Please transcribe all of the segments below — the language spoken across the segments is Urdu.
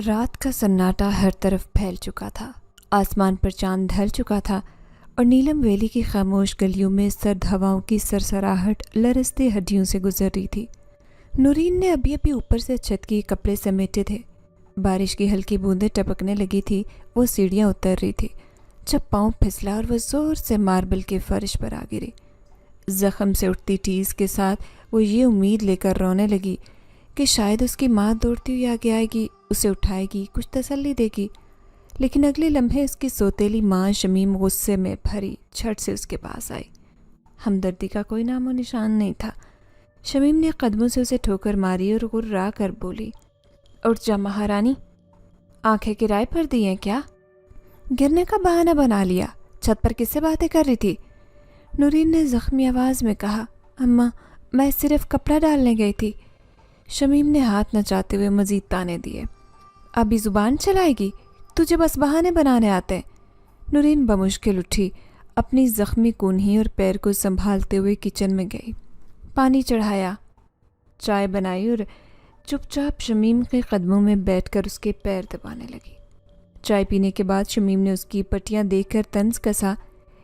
رات کا سناٹا ہر طرف پھیل چکا تھا۔ آسمان پر چاند ڈھل چکا تھا اور نیلم ویلی کی خاموش گلیوں میں سرد ہواؤں کی سرسراہٹ لرزتی ہڈیوں سے گزر رہی تھی۔ نورین نے ابھی اوپر سے چھت کی کپڑے سمیٹے تھے۔ بارش کی ہلکی بوندیں ٹپکنے لگی تھی۔ وہ سیڑھیاں اتر رہی تھی جب پاؤں پھسلا اور وہ زور سے ماربل کے فرش پر آ گری۔ زخم سے اٹھتی ٹیز کے ساتھ وہ یہ امید لے کر رونے لگی کہ شاید اس کی ماں دوڑتی ہوئی آگے آئے گی، اسے اٹھائے گی، کچھ تسلی دے گی۔ لیکن اگلے لمحے اس کی سوتیلی ماں شمیم غصے میں بھری جھٹ سے اس کے پاس آئی۔ ہمدردی کا کوئی نام و نشان نہیں تھا۔ شمیم نے قدموں سے اسے ٹھوکر ماری اور غرا کر بولی، اٹھ جا مہارانی، آنکھیں کرائے پر دی ہیں کیا؟ گرنے کا بہانہ بنا لیا، چھت پر کس سے باتیں کر رہی تھی؟ نورین نے زخمی آواز میں کہا، اماں میں صرف کپڑا ڈالنے گئی تھی۔ شمیم نے ہاتھ نچاتے ہوئے مزید تانے دیے، ابھی زبان چلائے گی؟ تجھے بس بہانے بنانے آتے۔ نورین بمشکل اٹھی، اپنی زخمی کونہی اور پیر کو سنبھالتے ہوئے کچن میں گئی۔ پانی چڑھایا، چائے بنائی اور چپ چاپ شمیم کے قدموں میں بیٹھ کر اس کے پیر دبانے لگی۔ چائے پینے کے بعد شمیم نے اس کی پٹیاں دیکھ کر طنز کسا،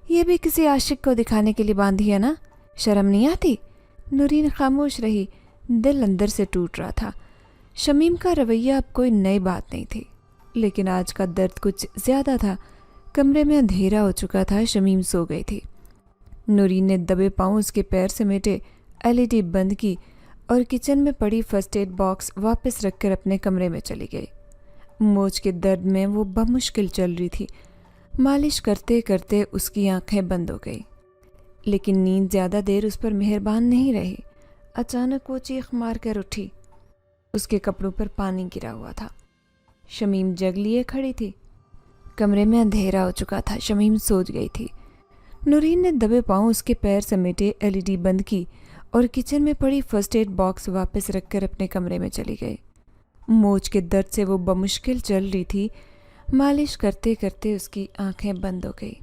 یہ بھی کسی عاشق کو دکھانے کے لیے باندھی ہے نا؟ شرم نہیں آتی؟ نورین خاموش رہی، دل اندر سے ٹوٹ رہا تھا۔ شمیم کا رویہ اب کوئی نئی بات نہیں تھی، لیکن آج کا درد کچھ زیادہ تھا۔ کمرے میں اندھیرا ہو چکا تھا، شمیم سو گئی تھی۔ نورین نے دبے پاؤں اس کے پیر سمیٹے، LED بند کی اور کچن میں پڑی فرسٹ ایڈ باکس واپس رکھ کر اپنے کمرے میں چلی گئی۔ موچ کے درد میں وہ بمشکل چل رہی تھی۔ مالش کرتے کرتے اس کی آنکھیں بند ہو گئی، لیکن نیند زیادہ دیر اس پر مہربان نہیں رہی۔ اچانک وہ چیخ مار کر اٹھی۔ اس کے کپڑوں پر پانی گرا ہوا تھا۔ شمیم جگ لیے کھڑی تھی۔ کمرے میں اندھیرا ہو چکا تھا، شمیم سوچ گئی تھی۔ نورین نے دبے پاؤں اس کے پیر سمیٹے، LED بند کی اور کچن میں پڑی فرسٹ ایڈ باکس واپس رکھ کر اپنے کمرے میں چلی گئی۔ موچ کے درد سے وہ بمشکل چل رہی تھی۔ مالش کرتے کرتے اس کی آنکھیں بند ہو گئی،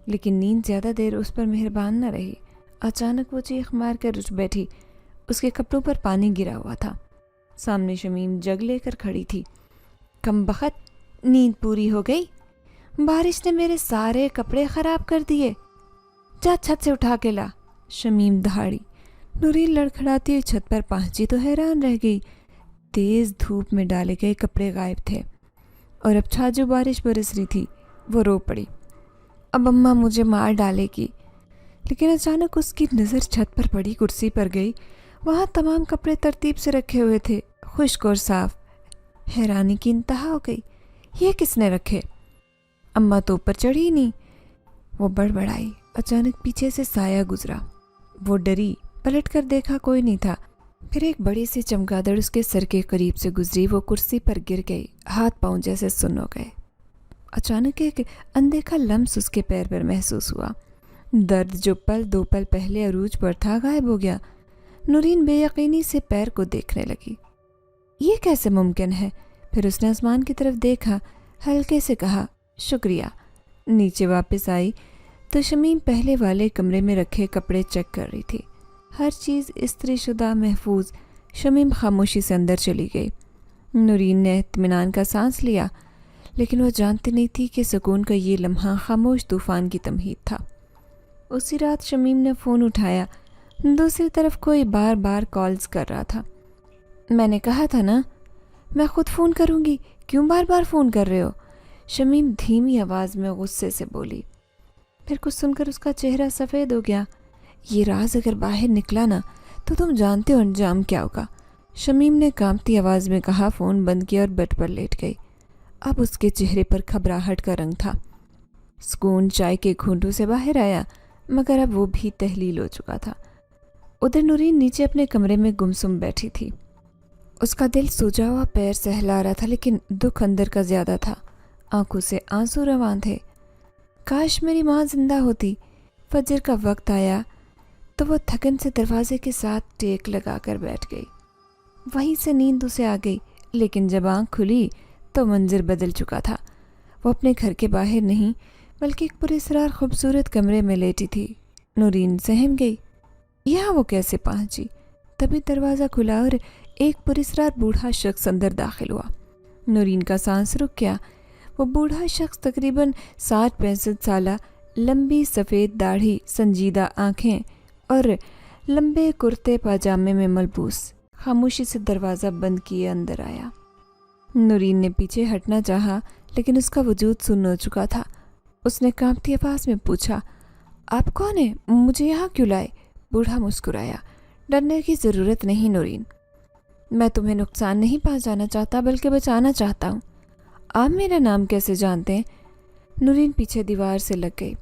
لیکن نیند زیادہ دیر اس پر مہربان نہ رہی۔ اچانک وہ چیخ مار کر اٹھ بیٹھی۔ اس کے کپڑوں پر پانی گرا ہوا تھا۔ سامنے شمیم جگ لے کر کھڑی تھی۔ کم بخت، نیند پوری ہو گئی؟ بارش نے میرے سارے کپڑے خراب کر دیے، جا چھت سے اٹھا کے لا۔ شمیم دہاڑی۔ نورین لڑکھڑاتی ہوئی چھت پر پہنچی تو حیران رہ گئی۔ تیز دھوپ میں ڈالے گئے کپڑے غائب تھے اور اب چھاجو بارش برس رہی تھی۔ وہ رو پڑی، اب اماں مجھے مار ڈالے گی۔ لیکن اچانک اس کی نظر چھت پر پڑی کرسی پر گئی۔ وہاں تمام کپڑے ترتیب سے رکھے ہوئے تھے، خشک اور صاف۔ حیرانی کی انتہا ہو گئی، یہ کس نے رکھے؟ اماں تو اوپر چڑھی نہیں۔ وہ بڑبڑائی۔ اچانک پیچھے سے سایہ گزرا۔ وہ ڈری، پلٹ کر دیکھا، کوئی نہیں تھا۔ پھر ایک بڑی سی چمگادڑ اس کے سر کے قریب سے گزری۔ وہ کرسی پر گر گئی، ہاتھ پاؤں جیسے سن ہو گئے۔ اچانک ایک اندیکھا لمس اس کے پیر پر محسوس ہوا۔ درد جو دو پل پہلے عروج پر تھا، غائب ہو گیا۔ نورین بے یقینی سے پیر کو دیکھنے لگی۔ یہ کیسے ممکن ہے؟ پھر اس نے آسمان کی طرف دیکھا، ہلکے سے کہا، شکریہ۔ نیچے واپس آئی تو شمیم پہلے والے کمرے میں رکھے کپڑے چیک کر رہی تھی۔ ہر چیز استری شدہ، محفوظ۔ شمیم خاموشی سے اندر چلی گئی۔ نورین نے اطمینان کا سانس لیا، لیکن وہ جانتی نہیں تھی کہ سکون کا یہ لمحہ خاموش طوفان کی تمہید تھا۔ اسی رات شمیم نے فون اٹھایا۔ دوسری طرف کوئی بار بار کالز کر رہا تھا۔ میں نے کہا تھا نا، میں خود فون کروں گی، کیوں بار بار فون کر رہے ہو؟ شمیم دھیمی آواز میں غصے سے بولی۔ پھر کچھ سن کر اس کا چہرہ سفید ہو گیا۔ یہ راز اگر باہر نکلا نا تو تم جانتے ہو انجام کیا ہوگا۔ شمیم نے کانپتی آواز میں کہا، فون بند کیا اور بیڈ پر لیٹ گئی۔ اب اس کے چہرے پر گھبراہٹ کا رنگ تھا۔ سکون چائے کے گھونٹوں سے باہر آیا، مگر اب وہ بھی تحلیل ہو چکا تھا۔ ادھر نورین نیچے اپنے کمرے میں گمسم بیٹھی تھی۔ اس کا دل سوجا ہوا پیر سہلا رہا تھا، لیکن دکھ اندر کا زیادہ تھا۔ آنکھوں سے آنسو رواں تھے۔ کاش میری ماں زندہ ہوتی۔ فجر کا وقت آیا تو وہ تھکن سے دروازے کے ساتھ ٹیک لگا کر بیٹھ گئی۔ وہیں سے نیند اسے آ گئی، لیکن جب آنکھ کھلی تو منظر بدل چکا تھا۔ وہ اپنے گھر کے باہر نہیں بلکہ ایک پراسرار خوبصورت کمرے میں لیٹی تھی۔ نورین سہم گئی، یہاں وہ کیسے پہنچی؟ تبھی دروازہ کھلا اور ایک پراسرار بوڑھا شخص اندر داخل ہوا۔ نورین کا سانس رک گیا۔ وہ بوڑھا شخص تقریباً 60-65 سالہ، لمبی سفید داڑھی، سنجیدہ آنکھیں اور لمبے کرتے پاجامے میں ملبوس، خاموشی سے دروازہ بند کیے اندر آیا۔ نورین نے پیچھے ہٹنا چاہا لیکن اس کا وجود سن ہو چکا تھا۔ اس نے کانپتی آواز میں پوچھا، آپ کون ہیں؟ مجھے یہاں کیوں لائے؟ بوڑھا مسکرایا، ڈرنے کی ضرورت نہیں نورین، میں تمہیں نقصان نہیں پہنچانا چاہتا بلکہ بچانا چاہتا ہوں۔ آپ میرا نام کیسے جانتے ہیں؟ نورین پیچھے دیوار سے لگ گئی۔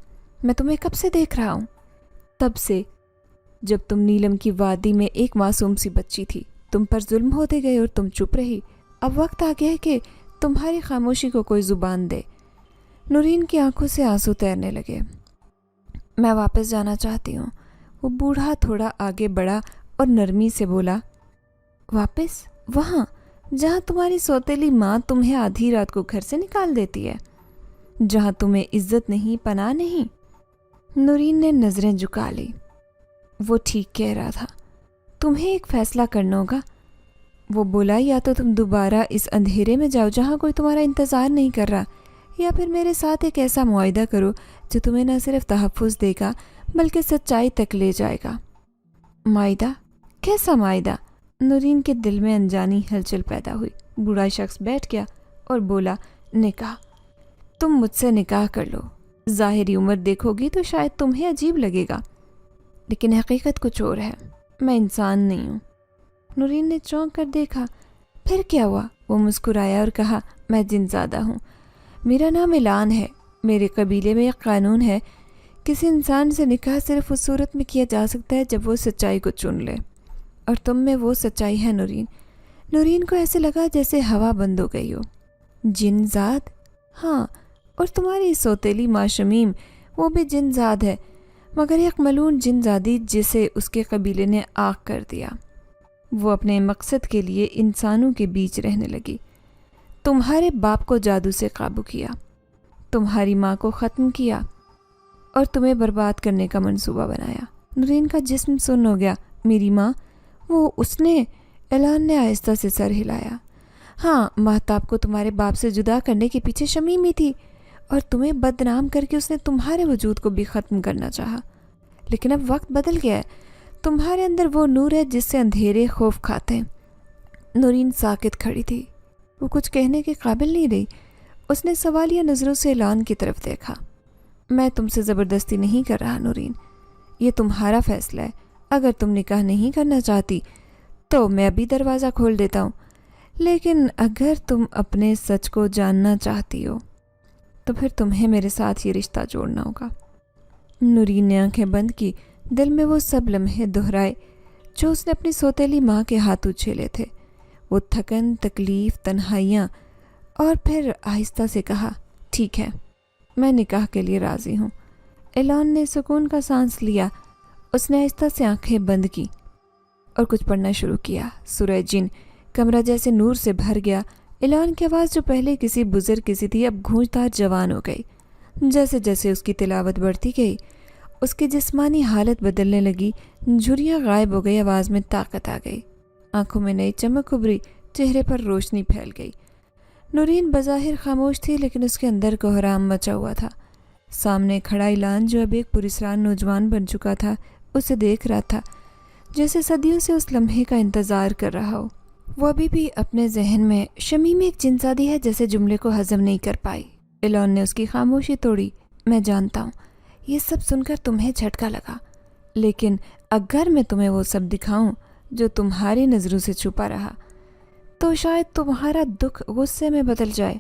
میں تمہیں کب سے دیکھ رہا ہوں؟ تب سے جب تم نیلم کی وادی میں ایک معصوم سی بچی تھی۔ تم پر ظلم ہوتے گئے اور تم چپ رہی۔ اب وقت آ گیا ہے کہ تمہاری خاموشی کو کوئی زبان دے۔ نورین کی آنکھوں سے آنسو تیرنے لگے۔ میں واپس جانا چاہتی ہوں۔ وہ بوڑھا تھوڑا آگے بڑھا اور نرمی سے بولا، واپس؟ وہاں جہاں تمہاری سوتیلی ماں تمہیں آدھی رات کو گھر سے نکال دیتی ہے، جہاں تمہیں عزت نہیں، پناہ نہیں؟ نورین نے نظریں جھکا لی۔ وہ ٹھیک کہہ رہا تھا، تمہیں ایک فیصلہ کرنا ہوگا۔ وہ بولا، یا تو تم دوبارہ اس اندھیرے میں جاؤ جہاں کوئی تمہارا انتظار نہیں کر رہا، یا پھر میرے ساتھ ایک ایسا معاہدہ کرو جو تمہیں نہ صرف تحفظ دے گا بلکہ سچائی تک لے جائے گا۔ معاہدہ؟ کیسا معاہدہ؟ نورین کے دل میں انجانی ہلچل پیدا ہوئی۔ بوڑھا شخص بیٹھ گیا اور بولا، نکاح۔ تم مجھ سے نکاح کر لو۔ ظاہری عمر دیکھو گی تو شاید تمہیں عجیب لگے گا، لیکن حقیقت کچھ اور ہے۔ میں انسان نہیں ہوں۔ نورین نے چونک کر دیکھا۔ پھر کیا ہوا؟ وہ مسکرایا اور کہا، میں جن زادہ ہوں۔ میرا نام اعلان ہے۔ میرے قبیلے میں ایک قانون ہے، کسی انسان سے نکاح صرف اس صورت میں کیا جا سکتا ہے جب وہ سچائی کو چن لے، اور تم میں وہ سچائی ہے نورین۔ نورین کو ایسے لگا جیسے ہوا بند ہو گئی ہو۔ جن زاد؟ ہاں، اور تمہاری سوتیلی ماں شمیم، وہ بھی جن زاد ہے، مگر ایک ملعون جن زادی جسے اس کے قبیلے نے آگ کر دیا۔ وہ اپنے مقصد کے لیے انسانوں کے بیچ رہنے لگی۔ تمہارے باپ کو جادو سے قابو کیا، تمہاری ماں کو ختم کیا اور تمہیں برباد کرنے کا منصوبہ بنایا۔ نورین کا جسم سن ہو گیا۔ میری ماں؟ وہ اس نے؟ اعلان نے آہستہ سے سر ہلایا۔ ہاں، مہتاب کو تمہارے باپ سے جدا کرنے کے پیچھے شمیم ہی تھی، اور تمہیں بدنام کر کے اس نے تمہارے وجود کو بھی ختم کرنا چاہا۔ لیکن اب وقت بدل گیا ہے، تمہارے اندر وہ نور ہے جس سے اندھیرے خوف کھاتے ہیں۔ نورین ساکت کھڑی تھی، وہ کچھ کہنے کے قابل نہیں رہی۔ اس نے سوالیہ نظروں سے اعلان کی طرف دیکھا۔ میں تم سے زبردستی نہیں کر رہا نورین، یہ تمہارا فیصلہ ہے۔ اگر تم نکاح نہیں کرنا چاہتی تو میں ابھی دروازہ کھول دیتا ہوں، لیکن اگر تم اپنے سچ کو جاننا چاہتی ہو تو پھر تمہیں میرے ساتھ یہ رشتہ جوڑنا ہوگا۔ نورین نے آنکھیں بند کی، دل میں وہ سب لمحے دہرائے جو اس نے اپنی سوتیلی ماں کے ہاتھوں جھیلے تھے، وہ تھکن، تکلیف، تنہائیاں، اور پھر آہستہ سے کہا، ٹھیک ہے، میں نکاح کے لیے راضی ہوں۔ اعلان نے سکون کا سانس لیا۔ اس نے آہستہ سے آنکھیں بند کی اور کچھ پڑھنا شروع کیا۔ سورہ جن۔ کمرہ جیسے نور سے بھر گیا۔ اعلان کی آواز جو پہلے کسی بزرگ کی سی تھی اب گونجدار جوان ہو گئی۔ جیسے جیسے اس کی تلاوت بڑھتی گئی اس کی جسمانی حالت بدلنے لگی، جھریاں غائب ہو گئی، آواز میں طاقت آ گئی، آنکھوں میں نئی چمک ابھری، چہرے پر روشنی پھیل گئی۔ نورین بظاہر خاموش تھی لیکن اس کے اندر کوہرام مچا ہوا تھا۔ سامنے کھڑا اعلان جو اب ایک پراسرار نوجوان بن چکا تھا اسے دیکھ رہا تھا، جیسے صدیوں سے اس لمحے کا انتظار کر رہا ہو۔ وہ ابھی بھی اپنے ذہن میں شمیم ایک جنسادی ہے جیسے جملے کو ہضم نہیں کر پائی۔ اعلان نے اس کی خاموشی توڑی۔ میں جانتا ہوں یہ سب سن کر تمہیں جھٹکا لگا، لیکن اگر میں تمہیں وہ سب دکھاؤں جو تمہاری نظروں سے چھپا رہا تو شاید تمہارا دکھ غصے میں بدل جائے۔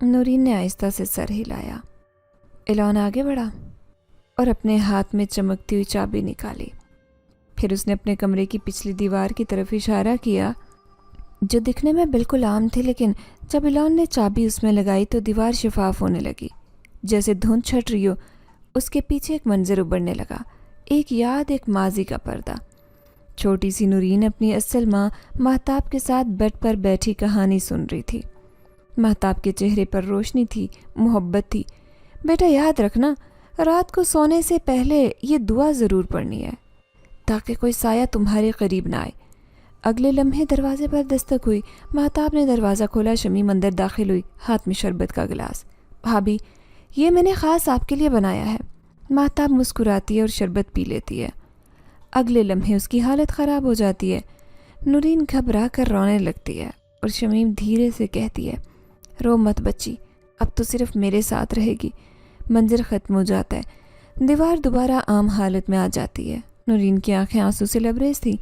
نورین نے آہستہ سے سر ہلایا۔ اعلان آگے بڑھا اور اپنے ہاتھ میں چمکتی ہوئی چابی نکالی۔ پھر اس نے اپنے کمرے کی پچھلی دیوار کی طرف اشارہ کیا جو دکھنے میں بالکل عام تھی، لیکن جب اعلان نے چابی اس میں لگائی تو دیوار شفاف ہونے لگی، جیسے دھند چھٹ رہی ہو۔ اس کے پیچھے ایک منظر ابھرنے لگا، ایک یاد، ایک ماضی کا پردہ۔ چھوٹی سی نورین اپنی اصل ماں مہتاب کے ساتھ بیڈ پر بیٹھی کہانی سن رہی تھی۔ مہتاب کے چہرے پر روشنی تھی، محبت تھی۔ بیٹا یاد رکھنا، رات کو سونے سے پہلے یہ دعا ضرور پڑھنی ہے تاکہ کوئی سایہ تمہارے قریب نہ آئے۔ اگلے لمحے دروازے پر دستک ہوئی۔ مہتاب نے دروازہ کھولا، شمیم اندر داخل ہوئی، ہاتھ میں شربت کا گلاس۔ بھابی، یہ میں نے خاص آپ کے لیے بنایا ہے۔ مہتاب مسکراتی ہے اور شربت پی لیتی ہے۔ اگلے لمحے اس کی حالت خراب ہو جاتی ہے۔ نورین گھبرا کر رونے لگتی ہے اور شمیم دھیرے سے کہتی ہے، رو مت بچی، اب تو صرف میرے ساتھ رہے گی۔ منظر ختم ہو جاتا ہے، دیوار دوبارہ عام حالت میں آ جاتی ہے۔ نورین کی آنکھیں آنسو سے لبریز تھیں۔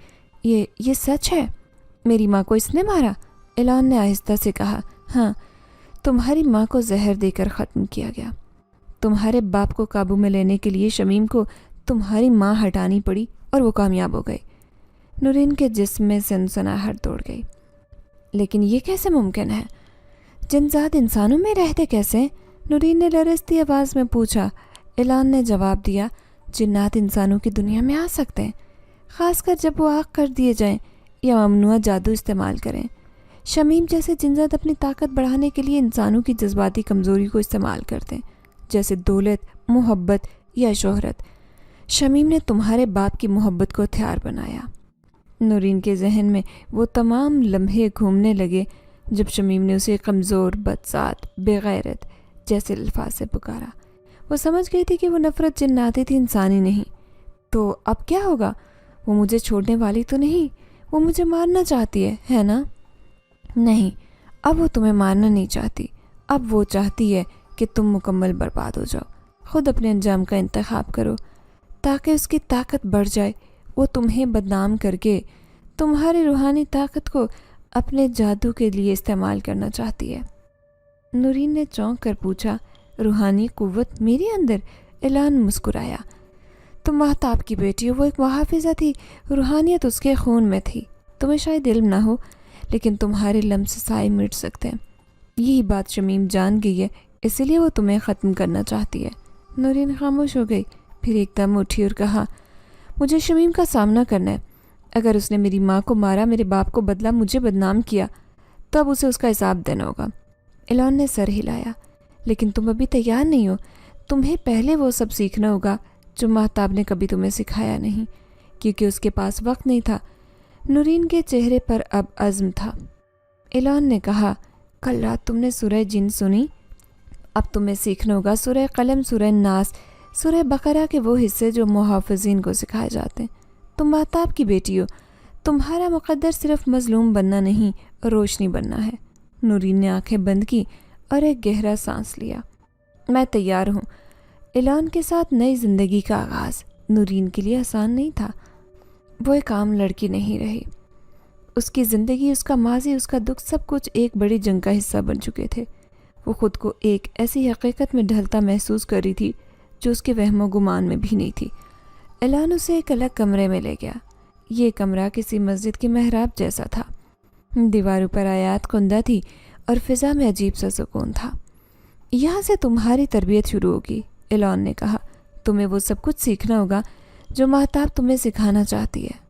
یہ سچ ہے؟ میری ماں کو اس نے مارا؟ اعلان نے آہستہ سے کہا۔ ہاں، تمہاری ماں کو زہر دے کر ختم کیا گیا۔ تمہارے باپ کو قابو میں لینے کے لیے شمیم کو تمہاری ماں ہٹانی پڑی اور وہ کامیاب ہو گئی۔ نورین کے جسم میں سنسناہٹ دوڑ گئی۔ لیکن یہ کیسے ممکن ہے؟ جنزاد انسانوں میں رہتے کیسے؟ نورین نے لرزتی آواز میں پوچھا۔ اعلان نے جواب دیا، جنات انسانوں کی دنیا میں آ سکتے ہیں، خاص کر جب وہ آگ کر دیے جائیں یا ممنوع جادو استعمال کریں۔ شمیم جیسے جنزاد اپنی طاقت بڑھانے کے لیے انسانوں کی جذباتی کمزوری کو استعمال کرتے ہیں، جیسے دولت، محبت یا شہرت۔ شمیم نے تمہارے باپ کی محبت کو ہتھیار بنایا۔ نورین کے ذہن میں وہ تمام لمحے گھومنے لگے جب شمیم نے اسے کمزور، بدذات، بے غیرت جیسے الفاظ سے پکارا۔ وہ سمجھ گئی تھی کہ وہ نفرت جناتی تھی، انسانی نہیں۔ تو اب کیا ہوگا؟ وہ مجھے چھوڑنے والی تو نہیں؟ وہ مجھے مارنا چاہتی ہے نا؟ نہیں، اب وہ تمہیں مارنا نہیں چاہتی۔ اب وہ چاہتی ہے کہ تم مکمل برباد ہو جاؤ۔ خود اپنے انجام کا انتخاب کرو تاکہ اس کی طاقت بڑھ جائے۔ وہ تمہیں بدنام کر کے تمہاری روحانی طاقت کو اپنے جادو کے لیے استعمال کرنا چاہتی ہے۔ نورین نے چونک کر پوچھا، روحانی قوت میرے اندر؟ اعلان مسکرایا۔ تم مہتاب کی بیٹی ہو، وہ ایک محافظہ تھی، روحانیت اس کے خون میں تھی۔ تمہیں شاید علم نہ ہو، لیکن تمہارے لمس سائے مٹ سکتے ہیں۔ یہی بات شمیم جان گئی ہے، اسی لیے وہ تمہیں ختم کرنا چاہتی ہے۔ نورین خاموش ہو گئی، پھر ایک دم اٹھی اور کہا، مجھے شمیم کا سامنا کرنا ہے۔ اگر اس نے میری ماں کو مارا، میرے باپ کو بدلا، مجھے بدنام کیا، تو اب اسے اس کا حساب دینا ہوگا۔ اعلان نے سر ہلایا۔ لیکن تم ابھی تیار نہیں ہو، تمہیں پہلے وہ سب سیکھنا ہوگا جو مہتاب نے کبھی تمہیں سکھایا نہیں، کیونکہ اس کے پاس وقت نہیں تھا۔ نورین کے چہرے پر اب عزم تھا۔ اعلان نے کہا، کل رات تم نے سورہ جن سنی؟ اب تمہیں سیکھنا ہوگا سورہ قلم، سورہ ناس، سورہ بقرہ کے وہ حصے جو محافظین کو سکھائے جاتے ہیں۔ تم مہتاب کی بیٹی ہو، تمہارا مقدر صرف مظلوم بننا نہیں، روشنی بننا ہے۔ نورین نے آنکھیں بند کی اور ایک گہرا سانس لیا۔ میں تیار ہوں۔ اعلان کے ساتھ نئی زندگی کا آغاز نورین کے لیے آسان نہیں تھا۔ وہ ایک عام لڑکی نہیں رہی۔ اس کی زندگی، اس کا ماضی، اس کا دکھ، سب کچھ ایک بڑی جنگ کا حصہ بن چکے تھے۔ وہ خود کو ایک ایسی حقیقت میں ڈھلتا محسوس کر رہی تھی جو اس کے وہم و گمان میں بھی نہیں تھی۔ اعلان اسے ایک الگ کمرے میں لے گیا۔ یہ کمرہ کسی مسجد کے محراب جیسا تھا۔ دیواروں پر آیات کندہ تھی اور فضا میں عجیب سا سکون تھا۔ یہاں سے تمہاری تربیت شروع ہوگی، اعلان نے کہا۔ تمہیں وہ سب کچھ سیکھنا ہوگا جو مہتاب تمہیں سکھانا چاہتی ہے،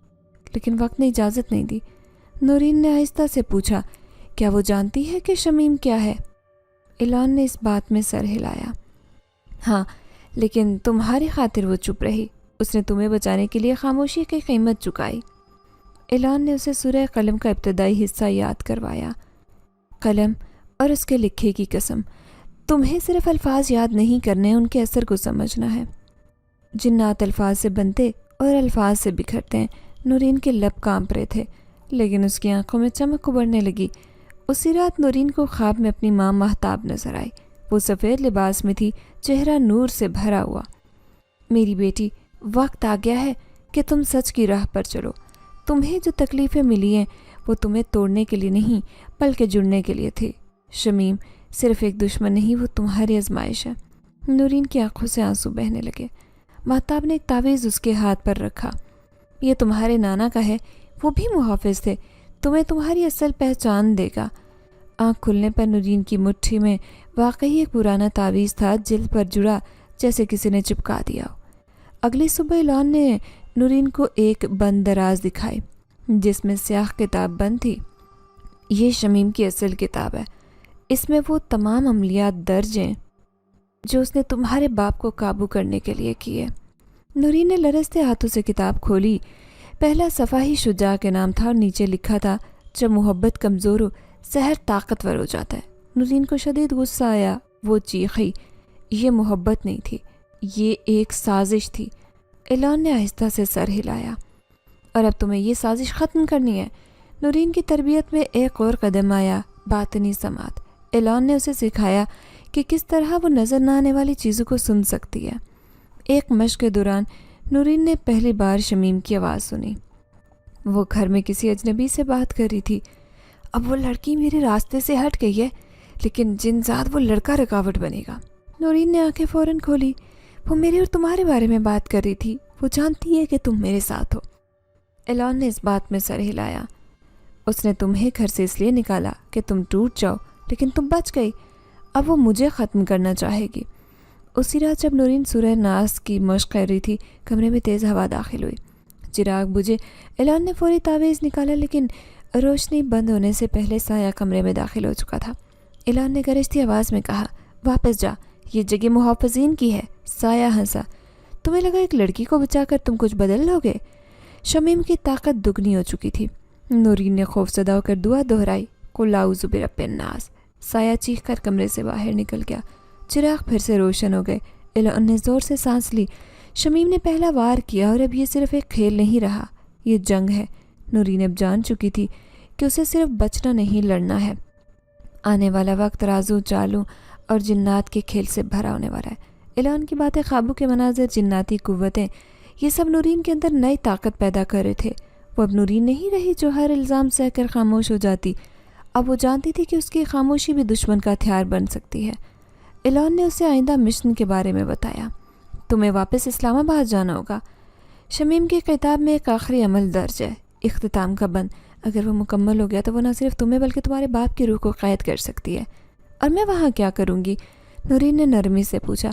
لیکن وقت نے اجازت نہیں دی۔ نورین نے آہستہ سے پوچھا، کیا وہ جانتی ہے کہ شمیم کیا ہے؟ اعلان نے اس بات میں سر ہلایا۔ ہاں، لیکن تمہاری خاطر وہ چپ رہی۔ اس نے تمہیں بچانے کے لیے خاموشی کی قیمت چکائی۔ اعلان نے اسے سورہ قلم کا ابتدائی حصہ یاد کروایا۔ قلم اور اس کے لکھے کی قسم، تمہیں صرف الفاظ یاد نہیں کرنے، ان کے اثر کو سمجھنا ہے۔ جنات الفاظ سے بنتے اور الفاظ سے بکھرتے ہیں۔ نورین کے لب کانپ رہے تھے، لیکن اس کی آنکھوں میں چمک ابھرنے لگی۔ اسی رات نورین کو خواب میں اپنی ماں مہتاب نظر آئی۔ وہ سفید لباس میں تھی، چہرہ نور سے بھرا ہوا۔ میری بیٹی، وقت آ گیا ہے کہ تم سچ کی راہ پر چلو۔ تمہیں جو تکلیفیں ملی ہیں وہ تمہیں توڑنے کے لیے نہیں بلکہ جڑنے کے لیے تھی۔ شمیم صرف ایک دشمن نہیں، وہ تمہاری آزمائش ہے۔ نورین کی آنکھوں سے آنسو بہنے لگے۔ مہتاب نے ایک تعویذ اس کے ہاتھ پر رکھا۔ یہ تمہارے نانا کا ہے، وہ بھی محافظ تھے، تمہیں تمہاری اصل پہچان دے گا۔ آنکھ کھلنے پر نورین کی مٹھی میں واقعی ایک پرانا تعویذ تھا، جلد پر جڑا جیسے کسی نے چپکا دیا ہو۔ اگلی صبح اعلان نے نورین کو ایک بند دراز دکھائی جس میں سیاہ کتاب بند تھی۔ یہ شمیم کی اصل کتاب ہے، اس میں وہ تمام عملیات درج ہیں جو اس نے تمہارے باپ کو قابو کرنے کے لیے کیے۔ نورین نے لرزتے ہاتھوں سے کتاب کھولی، پہلا صفحہ ہی شجاع کے نام تھا اور نیچے لکھا تھا جب محبت کمزور ہو زہر طاقتور ہو جاتا ہے۔ نورین کو شدید غصہ آیا، وہ چیخی۔ یہ محبت نہیں تھی، یہ ایک سازش تھی۔ اعلان نے آہستہ سے سر ہلایا۔ اور اب تمہیں یہ سازش ختم کرنی ہے۔ نورین کی تربیت میں ایک اور قدم آیا، باطنی سماعت۔ اعلان نے اسے سکھایا کہ کس طرح وہ نظر نہ آنے والی چیزوں کو سن سکتی ہے۔ ایک مشق کے دوران نورین نے پہلی بار شمیم کی آواز سنی۔ وہ گھر میں کسی اجنبی سے بات کر رہی تھی۔ اب وہ لڑکی میرے راستے سے ہٹ گئی ہے، لیکن جن ذات وہ لڑکا رکاوٹ بنے گا۔ نورین نے آنکھیں فوراً کھولی۔ وہ میرے اور تمہارے بارے میں بات کر رہی تھی، وہ جانتی ہے کہ تم میرے ساتھ ہو۔ اعلان نے اس بات میں سر ہلایا۔ اس نے تمہیں گھر سے اس لیے نکالا کہ تم ٹوٹ جاؤ، لیکن تم بچ گئی۔ اب وہ مجھے ختم کرنا چاہے گی۔ اسی رات جب نورین سورہ ناس کی مشق کر رہی تھی، کمرے میں تیز ہوا داخل ہوئی۔ چراغ بجھے۔ اعلان نے فوری تعویذ نکالا، لیکن روشنی بند ہونے سے پہلے سایہ کمرے میں داخل ہو چکا تھا۔ اعلان نے گرجتی آواز میں کہا، واپس جا، یہ جگہ محافظین کی ہے۔ سایہ ہنسا۔ تمہیں لگا ایک لڑکی کو بچا کر تم کچھ بدل لو گے؟ شمیم کی طاقت دگنی ہو چکی تھی۔ نورین نے خوف زدہ ہو کر دعا دہرائی، قل اعوذ برب الناس۔ سایہ چیخ کر کمرے سے باہر نکل گیا۔ چراغ پھر سے روشن ہو گئے۔ اعلان نے زور سے سانس لی۔ شمیم نے پہلا وار کیا اور اب یہ صرف ایک کھیل نہیں رہا، یہ جنگ ہے۔ نورین اب جان چکی تھی کہ اسے صرف بچنا نہیں، لڑنا ہے۔ آنے والا وقت رازوں، چالوں اور جنات کے کھیل سے بھرا ہونے والا ہے۔ اعلان کی باتیں، خوابوں کے مناظر، جناتی قوتیں، یہ سب نورین کے اندر نئی طاقت پیدا کر رہے تھے۔ وہ اب نورین نہیں رہی جو ہر الزام سہ کر خاموش ہو جاتی۔ اب وہ جانتی تھی کہ اس کی خاموشی بھی دشمن کا ہتھیار بن سکتی ہے۔ اعلان نے اسے آئندہ مشن کے بارے میں بتایا۔ تمہیں واپس اسلام آباد جانا ہوگا۔ شمیم کی کتاب میں ایک آخری عمل درج ہے، اختتام کا بند۔ اگر وہ مکمل ہو گیا تو وہ نہ صرف تمہیں بلکہ تمہارے باپ کی روح کو قید کر سکتی ہے۔ اور میں وہاں کیا کروں گی؟ نورین نے نرمی سے پوچھا۔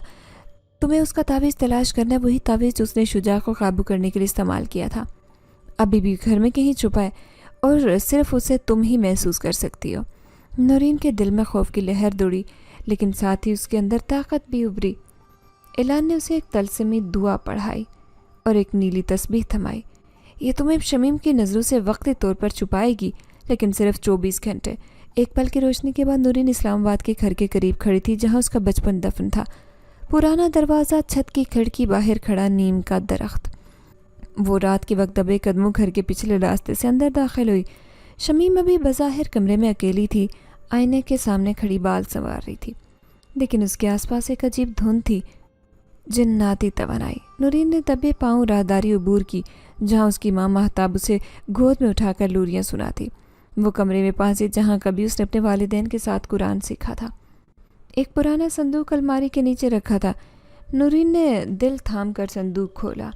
تمہیں اس کا تعویذ تلاش کرنا ہے، وہی تعویذ جو اس نے شجاع کو قابو کرنے کے لیے استعمال کیا تھا۔ ابھی بھی گھر میں کہیں چھپا ہے اور صرف اسے تم ہی محسوس کر سکتی ہو۔ نورین کے دل میں خوف کی لہر دوڑی، لیکن ساتھ ہی اس کے اندر طاقت بھی ابھری۔ اعلان نے اسے ایک طلسمی دعا پڑھائی اور ایک نیلی تسبیح تھمائی۔ یہ تمہیں شمیم کی نظروں سے وقتی طور پر چھپائے گی، لیکن صرف 24 گھنٹے۔ ایک پل کی روشنی کے بعد نورین اسلام آباد کے گھر کے قریب کھڑی تھی جہاں اس کا بچپن دفن تھا۔ پرانا دروازہ، چھت کی کھڑکی، باہر کھڑا نیم کا درخت۔ وہ رات کے وقت دبے قدموں گھر کے پچھلے راستے سے اندر داخل ہوئی۔ شمیم ابھی بظاہر کمرے میں اکیلی تھی، آئینے کے سامنے کھڑی بال سنوار رہی تھی، لیکن اس کے آس پاس ایک عجیب دھند تھی، جناتی توانائی۔ نورین نے دبے پاؤں راہداری عبور کی جہاں اس کی ماں مہتاب اسے گود میں اٹھا کر لوریاں سناتی۔ وہ کمرے میں پہنچی جہاں کبھی اس نے اپنے والدین کے ساتھ قرآن سیکھا تھا۔ ایک پرانا صندوق الماری کے نیچے رکھا تھا۔ نورین نے دل تھام کر صندوق کھولا۔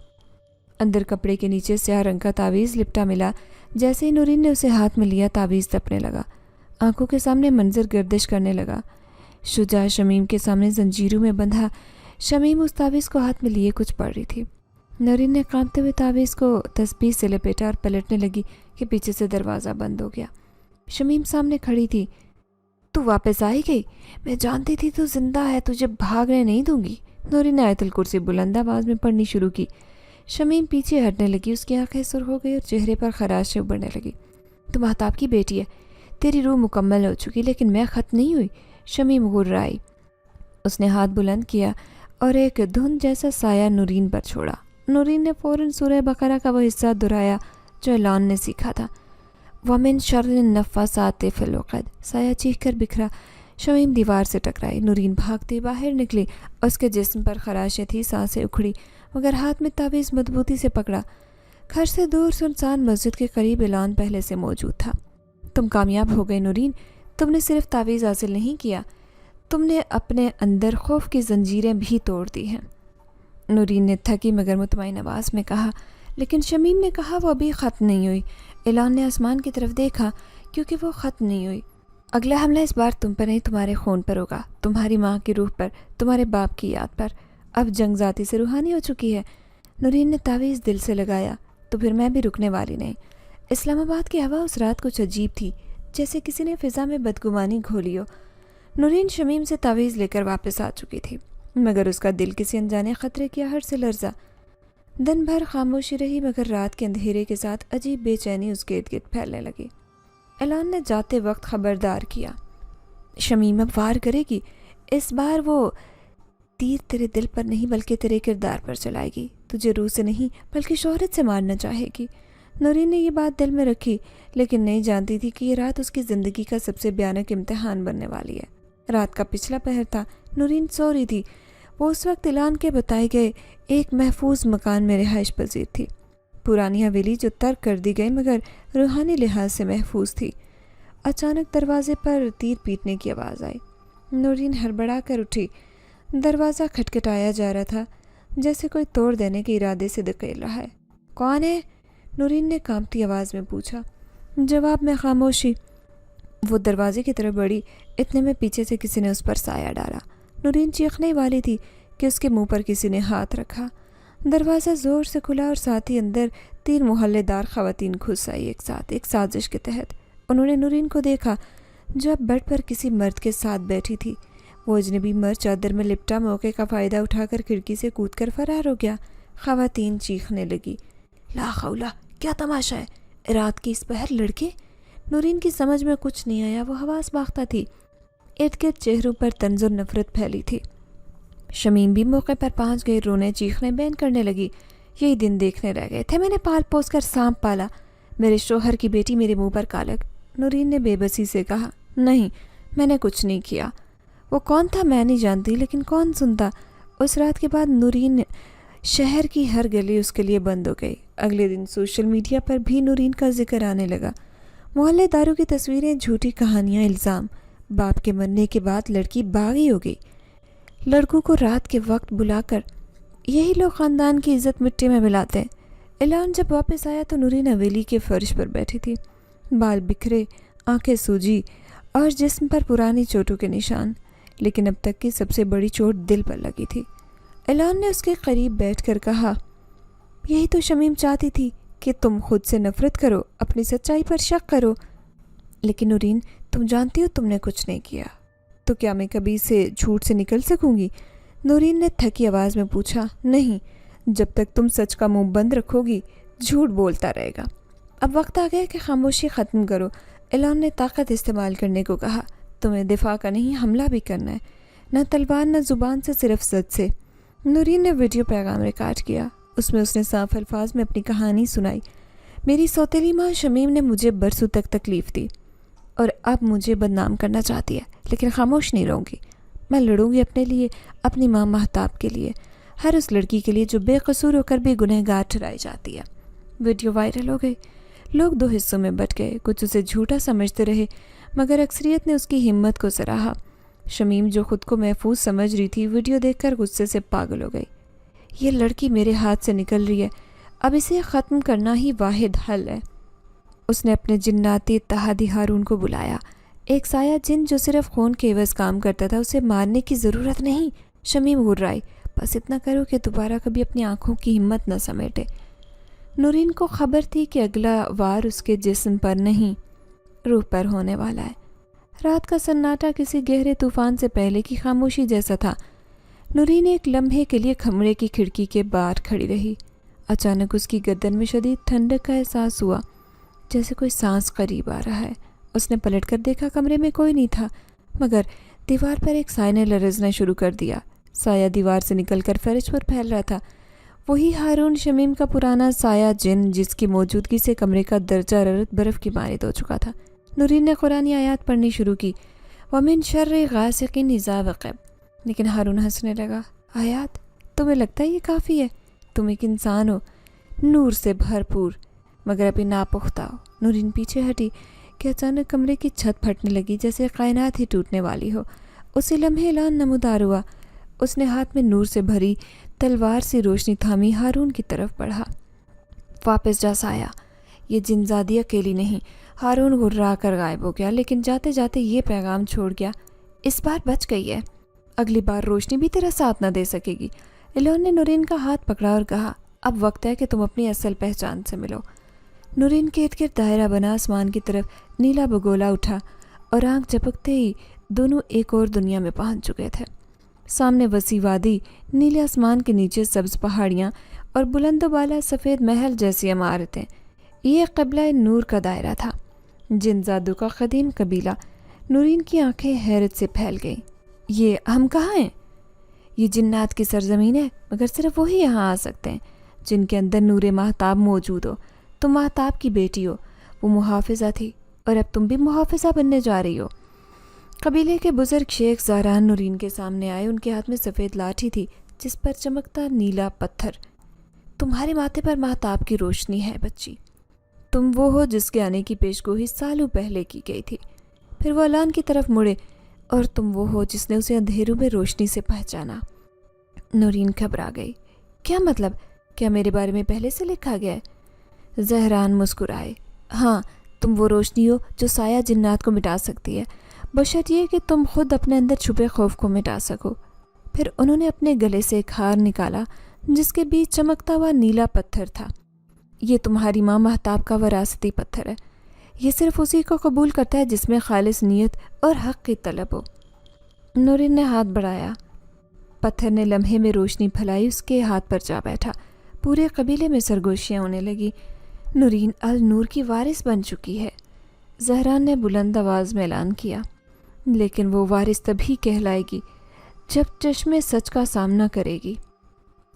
اندر کپڑے کے نیچے سیاہ رنگ کا تعویذ لپٹا ملا۔ جیسے ہی نورین نے اسے ہاتھ میں لیا، تعویذ تپنے لگا۔ آنکھوں کے سامنے منظر گردش کرنے لگا۔ شجاع شمیم کے سامنے زنجیروں میں بندھا۔ شمیم اس تعویذ کو ہاتھ میں لیے کچھ پڑھ رہی تھی۔ نورین نے کانپتے ہوئے تعویذ کو تسبیح سے لپیٹا اور پلٹنے لگی کہ پیچھے سے دروازہ بند ہو گیا۔ شمیم سامنے کھڑی تھی۔ تو واپس آئی گئی؟ میں جانتی تھی تو زندہ ہے، تجھے بھاگنے نہیں دوں گی۔ نورین نے آیت الکرسی بلند آواز میں پڑھنی شروع کی۔ شمیم پیچھے ہٹنے لگی، اس کی آنکھیں سرخ ہو گئی اور چہرے پر خراشیں ابھرنے لگی۔ تو مہتاب کی بیٹی ہے، تیری روح مکمل ہو چکی، لیکن میں ختم نہیں ہوئی۔ شمیم غرائی۔ اس نے ہاتھ بلند کیا اور ایک دھند جیسا سایہ نورین پر چھوڑا۔ نورین نے فوراً سورہ بقرہ کا وہ حصہ دہرایا جو اعلان نے سیکھا تھا۔ وَمِن شَرِّ النَّفَّاثَاتِ فِی الْعُقَدِ۔ سایہ چیخ کر بکھرا۔ شمیم دیوار سے ٹکرائی۔ نورین بھاگتی باہر نکلی۔ اس کے جسم پر خراشیں تھی، سانسیں اکھڑی، مگر ہاتھ میں تعویذ مضبوطی سے پکڑا۔ گھر سے دور سنسان مسجد کے قریب اعلان پہلے سے موجود تھا۔ تم کامیاب ہو گئے نورین، تم نے صرف تعویذ حاصل نہیں کیا، تم نے اپنے اندر خوف کی زنجیریں بھی توڑ دی ہیں۔ نورین نے تھکی مگر مطمئن آواز میں کہا، لیکن شمیم نے کہا وہ ابھی ختم نہیں ہوئی۔ اعلان نے آسمان کی طرف دیکھا کیونکہ وہ ختم نہیں ہوئی۔ اگلا حملہ اس بار تم پر نہیں، تمہارے خون پر ہوگا، تمہاری ماں کی روح پر، تمہارے باپ کی یاد پر۔ اب جنگ ذاتی سے روحانی ہو چکی ہے۔ نورین نے تعویذ دل سے لگایا، تو پھر میں بھی رکنے والی نہیں۔ اسلام آباد کی ہوا اس رات کچھ عجیب تھی، جیسے کسی نے فضا میں بدگمانی گھولی ہو۔ نورین شمیم سے تعویذ لے کر واپس آ چکی تھی، مگر اس کا دل کسی انجانے خطرے کی آہٹ سے لرزا۔ دن بھر خاموشی رہی مگر رات کے اندھیرے کے ساتھ عجیب بے چینی اس کے ارد گرد پھیلنے لگی۔ اعلان نے جاتے وقت خبردار کیا، شمیم اب وار کرے گی، اس بار وہ تیر تیرے دل پر نہیں بلکہ تیرے کردار پر چلائے گی، تجھے روح سے نہیں بلکہ شہرت سے مارنا چاہے گی۔ نورین نے یہ بات دل میں رکھی لیکن نہیں جانتی تھی کہ یہ رات اس کی زندگی کا سب سے بھیانک امتحان بننے والی ہے۔ رات کا پچھلا پہر تھا، نورین سو رہی تھی۔ وہ اس وقت اعلان کے بتائے گئے ایک محفوظ مکان میں رہائش پذیر تھی، پرانی حویلی جو ترک کر دی گئی مگر روحانی لحاظ سے محفوظ تھی۔ اچانک دروازے پر تیر پیٹنے کی آواز آئی۔ نورین ہڑبڑا کر اٹھی۔ دروازہ کھٹکھٹایا جا رہا تھا جیسے کوئی توڑ دینے کے ارادے سے دھکیل رہا ہے۔ کون ہے؟ نورین نے کانپتی آواز میں پوچھا۔ جواب میں خاموشی۔ وہ دروازے کی طرف بڑھی، اتنے میں پیچھے سے کسی نے اس پر سایہ ڈالا۔ نورین چیخنے والی تھی کہ اس کے منہ پر کسی نے ہاتھ رکھا۔ دروازہ زور سے کھلا اور ساتھ ہی اندر 3 محلے دار خواتین گھس آئی ایک ساتھ، ایک سازش کے تحت۔ انہوں نے نورین کو دیکھا جو اب بیڈ پر کسی مرد کے ساتھ بیٹھی تھی۔ وہ اجنبی مرد چادر میں لپٹا موقع کا فائدہ اٹھا کر کھڑکی سے کود کر فرار ہو گیا۔ خواتین چیخنے لگی، لا حول، کیا تماشا ہے؟ رات کی اس پہر لڑکے؟ نورین کی سمجھ میں کچھ نہیں آیا، وہ حواس باختہ تھی۔ ارد گرد چہروں پر طنز و نفرت پھیلی تھی۔ شمیم بھی موقع پر پہنچ گئی، رونے چیخنے بین کرنے لگی۔ یہی دن دیکھنے رہ گئے تھے، میں نے پال پوس کر سانپ پالا، میرے شوہر کی بیٹی میرے منہ پر کالک۔ نورین نے بے بسی سے کہا، نہیں میں نے کچھ نہیں کیا۔ وہ کون تھا میں نہیں جانتی، لیکن کون سنتا۔ اس رات کے بعد نورین شہر کی ہر گلی اس کے لیے بند ہو گئی۔ اگلے دن سوشل میڈیا پر بھی نورین کا ذکر آنے لگا۔ محلے داروں کی تصویریں، جھوٹی کہانیاں، الزام۔ باپ کے مرنے کے بعد لڑکی باغی ہو گئی، لڑکوں کو رات کے وقت بلا کر۔ یہی لوگ خاندان کی عزت مٹی میں ملاتے ہیں۔ اعلان جب واپس آیا تو نورین حویلی کے فرش پر بیٹھی تھی، بال بکھرے، آنکھیں سوجی اور جسم پر پرانی چوٹوں کے نشان، لیکن اب تک کی سب سے بڑی چوٹ دل پر لگی تھی۔ اعلان نے اس کے قریب بیٹھ کر کہا، یہی تو شمیم چاہتی تھی کہ تم خود سے نفرت کرو، اپنی سچائی پر شک کرو۔ لیکن نورین، تم جانتی ہو تم نے کچھ نہیں کیا، تو کیا میں کبھی اسے جھوٹ سے نکل سکوں گی؟ نورین نے تھکی آواز میں پوچھا۔ نہیں، جب تک تم سچ کا منہ بند رکھو گی جھوٹ بولتا رہے گا۔ اب وقت آ گیا کہ خاموشی ختم کرو۔ اعلان نے طاقت استعمال کرنے کو کہا، تمہیں دفاع کا نہیں حملہ بھی کرنا ہے، نہ تلوار نہ زبان سے، صرف سچ سے۔ نورین نے ویڈیو پیغام ریکارڈ کیا، اس میں اس نے صاف الفاظ میں اپنی کہانی سنائی۔ میری سوتیلی ماں شمیم نے مجھے برسوں تک تکلیف دی اور اب مجھے بدنام کرنا چاہتی ہے، لیکن خاموش نہیں رہوں گی۔ میں لڑوں گی اپنے لیے، اپنی ماں مہتاب کے لیے، ہر اس لڑکی کے لیے جو بے قصور ہو کر بھی گنہگار ٹھہرائی جاتی ہے۔ ویڈیو وائرل ہو گئی، لوگ 2 حصوں میں بٹ گئے، کچھ اسے جھوٹا سمجھتے رہے مگر اکثریت نے اس کی ہمت کو سراہا۔ شمیم جو خود کو محفوظ سمجھ رہی تھی، ویڈیو دیکھ کر غصے سے پاگل ہو گئی۔ یہ لڑکی میرے ہاتھ سے نکل رہی ہے، اب اسے ختم کرنا ہی واحد حل ہے۔ اس نے اپنے جناتی اتحادی ہارون کو بلایا، ایک سایہ جن جو صرف خون کے عوض کام کرتا تھا۔ اسے مارنے کی ضرورت نہیں، شمیم غرائی، بس اتنا کرو کہ دوبارہ کبھی اپنی آنکھوں کی ہمت نہ سمیٹے۔ نورین کو خبر تھی کہ اگلا وار اس کے جسم پر نہیں، روح پر ہونے والا ہے۔ رات کا سناٹا کسی گہرے طوفان سے پہلے کی خاموشی جیسا تھا۔ نورین ایک لمحے کے لیے کمرے کی کھڑکی کے باہر کھڑی رہی۔ اچانک اس کی گردن میں شدید ٹھنڈک کا احساس ہوا، جیسے کوئی سانس قریب آ رہا ہے۔ اس نے پلٹ کر دیکھا، کمرے میں کوئی نہیں تھا مگر دیوار پر ایک سائے نے لرزنا شروع کر دیا۔ سایہ دیوار سے نکل کر فرش پر پھیل رہا تھا، وہی ہارون، شمیم کا پرانا سایہ جن جس کی موجودگی سے کمرے کا درجہ حرارت برف کی مانند ہو چکا تھا۔ نورین نے قرآنی آیات پڑھنی شروع کی، وَمِن شَرِّ غَاسِقٍ إِذَا وَقَبَ، لیکن ہارون ہنسنے لگا۔ آیات؟ تمہیں لگتا ہے یہ کافی ہے؟ تم ایک انسان ہو، نور سے بھرپور، مگر ابھی ناپختہ ہو۔ نورین پیچھے ہٹی کہ اچانک کمرے کی چھت پھٹنے لگی، جیسے کائنات ہی ٹوٹنے والی ہو۔ اسی لمحے اعلان نمودار ہوا، اس نے ہاتھ میں نور سے بھری تلوار سی روشنی تھامی، ہارون کی طرف بڑھا۔ واپس جا سایہ، یہ جنزادی اکیلی نہیں۔ ہارون غرا کر غائب ہو گیا، لیکن جاتے جاتے یہ پیغام چھوڑ گیا، اس بار بچ گئی ہے، اگلی بار روشنی بھی تیرا ساتھ نہ دے سکے گی۔ اعلان نے نورین کا ہاتھ پکڑا اور کہا، اب وقت ہے کہ تم اپنی اصل پہچان سے ملو۔ نورین کے ارد گرد دائرہ بنا، آسمان کی طرف نیلا بگولا اٹھا اور آنکھ جھپکتے ہی دونوں ایک اور دنیا میں پہنچ چکے تھے۔ سامنے وسیع وادی، نیلے آسمان کے نیچے سبز پہاڑیاں اور بلند و بالا سفید محل جیسی عمارتیں۔ یہ قبلہ نور کا دائرہ تھا، جن زادوں کا قدیم قبیلہ۔ نورین کی آنکھیں حیرت سے پھیل گئیں۔ یہ ہم کہاں ہیں؟ یہ جنات کی سرزمین ہے، مگر صرف وہی یہاں آ سکتے ہیں جن کے اندر نور مہتاب موجود ہو۔ تم مہتاب کی بیٹی ہو، وہ محافظہ تھی، اور اب تم بھی محافظہ بننے جا رہی ہو۔ قبیلے کے بزرگ شیخ زہران نورین کے سامنے آئے۔ ان کے ہاتھ میں سفید لاٹھی تھی جس پر چمکتا نیلا پتھر۔ تمہارے ماتھے پر مہتاب کی روشنی ہے بچی، تم وہ ہو جس کے آنے کی پیشگوئی سالوں پہلے کی گئی تھی۔ پھر وہ اعلان کی طرف مڑے، اور تم وہ ہو جس نے اسے اندھیروں میں روشنی سے پہچانا۔ نورین گھبرا گئی۔ کیا مطلب؟ کیا میرے بارے میں پہلے سے لکھا گیا ہے؟ زہران مسکرائے۔ ہاں، تم وہ روشنی ہو جو سایہ جنات کو مٹا سکتی ہے، بشرط یہ کہ تم خود اپنے اندر چھپے خوف کو مٹا سکو۔ پھر انہوں نے اپنے گلے سے ایک ہار نکالا جس کے بیچ چمکتا ہوا نیلا پتھر تھا۔ یہ تمہاری ماں مہتاب کا وراثتی پتھر ہے۔ یہ صرف اسی کو قبول کرتا ہے جس میں خالص نیت اور حق کی طلب ہو۔ نورین نے ہاتھ بڑھایا۔ پتھر نے لمحے میں روشنی پھیلائی، اس کے ہاتھ پر جا بیٹھا۔ پورے قبیلے میں سرگوشیاں ہونے لگی۔ نورین النور کی وارث بن چکی ہے، زہران نے بلند آواز میں اعلان کیا۔ لیکن وہ وارث تبھی کہلائے گی جب چشمے سچ کا سامنا کرے گی۔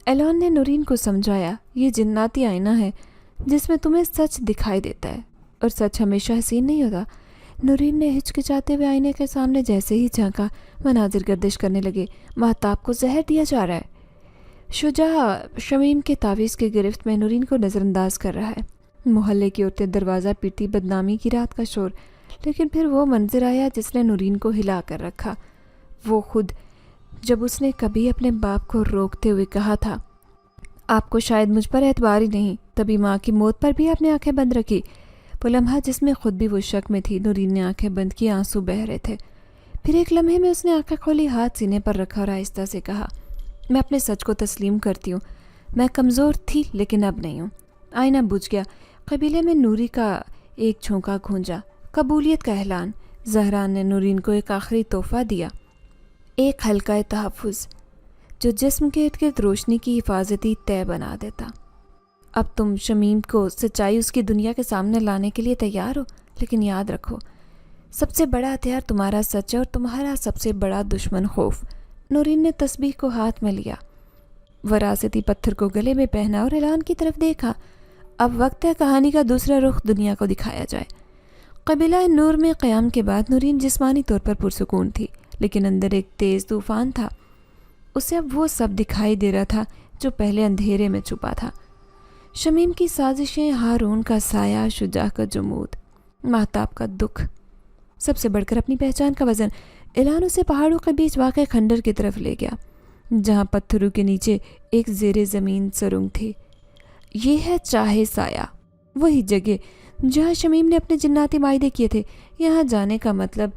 اعلان نے نورین کو سمجھایا، یہ جناتی آئینہ ہے جس میں تمہیں سچ دکھائی دیتا ہے، اور سچ ہمیشہ حسین نہیں ہوتا۔ نورین نے ہچکچاتے ہوئے آئینے کے سامنے جیسے ہی جھانکا، مناظر گردش کرنے لگے۔ مہتاب کو زہر دیا جا رہا ہے۔ شجاع شمیم کے تعویذ کی گرفت میں نورین کو نظر انداز کر رہا ہے۔ محلے کی عورتیں دروازہ پیٹتی، بدنامی کی رات کا شور۔ لیکن پھر وہ منظر آیا جس نے نورین کو ہلا کر رکھا۔ وہ خود، جب اس نے کبھی اپنے باپ کو روکتے ہوئے کہا تھا، آپ کو شاید مجھ پر اعتبار ہی نہیں، تبھی ماں کی موت پر بھی آپ نے آنکھیں بند رکھی۔ وہ لمحہ جس میں خود بھی وہ شک میں تھی۔ نورین نے آنکھیں بند کی، آنسو بہہ رہے تھے۔ پھر ایک لمحے میں اس نے آنکھیں کھولی، ہاتھ سینے پر رکھا اور آہستہ سے کہا، میں اپنے سچ کو تسلیم کرتی ہوں۔ میں کمزور تھی لیکن اب نہیں ہوں۔ آئینہ بجھ گیا۔ قبیلے میں نوری کا ایک جھونکا گونجا، قبولیت کا اعلان۔ زہران نے نورین کو ایک آخری تحفہ دیا، ایک حلقہ تحفظ جو جسم کے ارد گرد روشنی کی حفاظتی تہ بنا دیتا۔ اب تم شمیم کو سچائی اس کی دنیا کے سامنے لانے کے لیے تیار ہو، لیکن یاد رکھو، سب سے بڑا ہتھیار تمہارا سچ ہے اور تمہارا سب سے بڑا دشمن خوف۔ نورین نے تسبیح کو ہاتھ میں لیا، وراثتی پتھر کو گلے میں پہنا اور اعلان کی طرف دیکھا۔ اب وقت ہے کہانی کا دوسرا رخ دنیا کو دکھایا جائے۔ قبیلہ نور میں قیام کے بعد نورین جسمانی طور پر پرسکون تھی، لیکن اندر ایک تیز طوفان تھا۔ اسے اب وہ سب دکھائی دے رہا تھا جو پہلے اندھیرے میں چھپا تھا۔ شمیم کی سازشیں، ہارون کا سایہ، شجاع کا جمود، مہتاب کا دکھ، سب سے بڑھ کر اپنی پہچان کا وزن۔ اعلان اسے پہاڑوں کے بیچ واقع کھنڈر کی طرف لے گیا، جہاں پتھروں کے نیچے ایک زیر زمین سرنگ تھی۔ یہ ہے چاہے سایہ، وہی جگہ جہاں شمیم نے اپنے جناتی معاہدے کیے تھے۔ یہاں جانے کا مطلب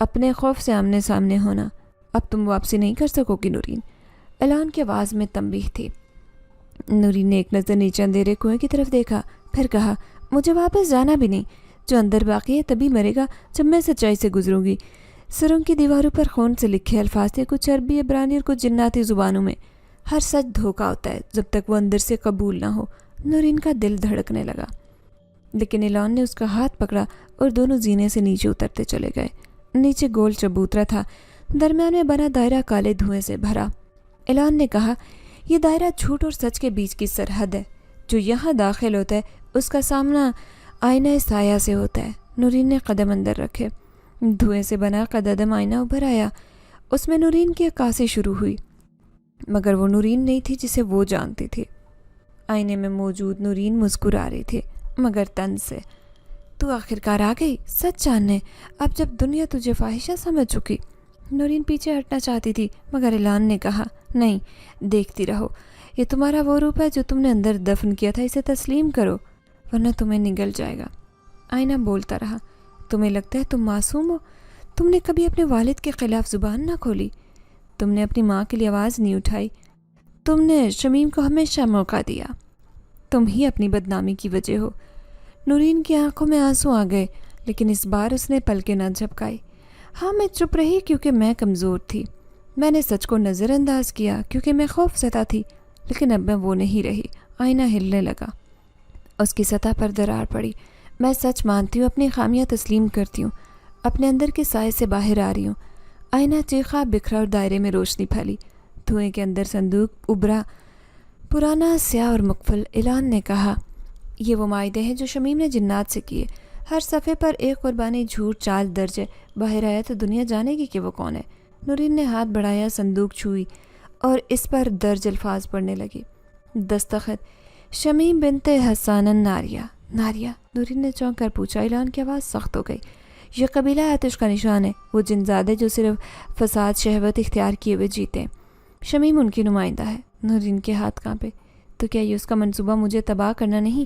اپنے خوف سے آمنے سامنے ہونا۔ اب تم واپسی نہیں کر سکو گی نورین۔ اعلان کی آواز میں تنبیہ تھی۔ نورین نے ایک نظر نیچے اندھیرے کنویں کی طرف دیکھا، پھر کہا، مجھے واپس جانا بھی نہیں۔ جو اندر باقی ہے تبھی مرے گا جب میں سچائی سے گزروں گی۔ سرنگ کی دیواروں پر خون سے لکھے الفاظ تھے، کچھ عربی، عبرانی اور کچھ جناتی زبانوں میں۔ ہر سچ دھوکہ ہوتا ہے جب تک وہ اندر سے قبول نہ ہو۔ نورین کا دل دھڑکنے لگا، لیکن اعلان نے اس کا ہاتھ پکڑا اور دونوں زینے سے نیچے اترتے چلے گئے۔ نیچے گول چبوترا تھا، درمیان میں بنا دائرہ کالے دھوئیں سے بھرا۔ اعلان نے کہا، یہ دائرہ جھوٹ اور سچ کے بیچ کی سرحد ہے۔ جو یہاں داخل ہوتا ہے اس کا سامنا آئینہ سایہ سے ہوتا ہے۔ نورین نے قدم اندر رکھے، دھوئیں سے بنا قدم آئینہ ابھر آیا۔ اس میں نورین کی عکاسی شروع ہوئی، مگر وہ نورین نہیں تھی جسے وہ جانتی تھی۔ آئینے میں موجود نورین مسکرا رہی تھی، مگر طنز سے۔ تو آخرکار آ گئی سچ جاننے، اب جب دنیا تجھے فاحشہ سمجھ چکی۔ نورین پیچھے ہٹنا چاہتی تھی، مگر اعلان نے کہا، نہیں، دیکھتی رہو۔ یہ تمہارا وہ روپ ہے جو تم نے اندر دفن کیا تھا، اسے تسلیم کرو ورنہ تمہیں نگل جائے گا۔ آئینہ بولتا رہا، تمہیں لگتا ہے تم معصوم ہو؟ تم نے کبھی اپنے والد کے خلاف زبان نہ کھولی، تم نے اپنی ماں کے لیے آواز نہیں اٹھائی، تم نے شمیم کو ہمیشہ موقع دیا۔ تم ہی اپنی بدنامی کی وجہ ہو۔ نورین کی آنکھوں میں آنسو آ گئے، لیکن اس بار اس نے پلکیں نہ جھپکائی۔ ہاں، میں چپ رہی کیونکہ میں کمزور تھی، میں نے سچ کو نظر انداز کیا کیونکہ میں خوف زدہ تھی، لیکن اب میں وہ نہیں رہی۔ آئینہ ہلنے لگا، اس کی سطح پر دراڑ پڑی۔ میں سچ مانتی ہوں، اپنی خامیاں تسلیم کرتی ہوں، اپنے اندر کے سائے سے باہر آ رہی ہوں۔ آئینہ چیخا، بکھرا اور دائرے میں روشنی پھیلی۔ دھوئیں کے اندر صندوق ابھرا، پرانا، سیاہ اور مقفل۔ اعلان نے کہا، یہ وہ معاہدے ہیں جو شمیم نے جنات سے کیے۔ ہر صفحے پر ایک قربانی، جھوٹ، چال درج ہے۔ باہر آیا تو دنیا جانے گی کہ وہ کون ہے۔ نورین نے ہاتھ بڑھایا، صندوق چھوئی اور اس پر درج الفاظ پڑھنے لگی۔ دستخط، شمیم بنت حسان ناریہ۔ ناریہ؟ نورین نے چونک کر پوچھا۔ اعلان کی آواز سخت ہو گئی۔ یہ قبیلہ آتش کا نشان ہے، وہ جنزادے جو صرف فساد، شہوت اختیار کیے ہوئے جیتے ہیں۔ شمیم ان کی نمائندہ ہے۔ نورین کے ہاتھ کانپے۔ تو کیا یہ اس کا منصوبہ مجھے تباہ کرنا نہیں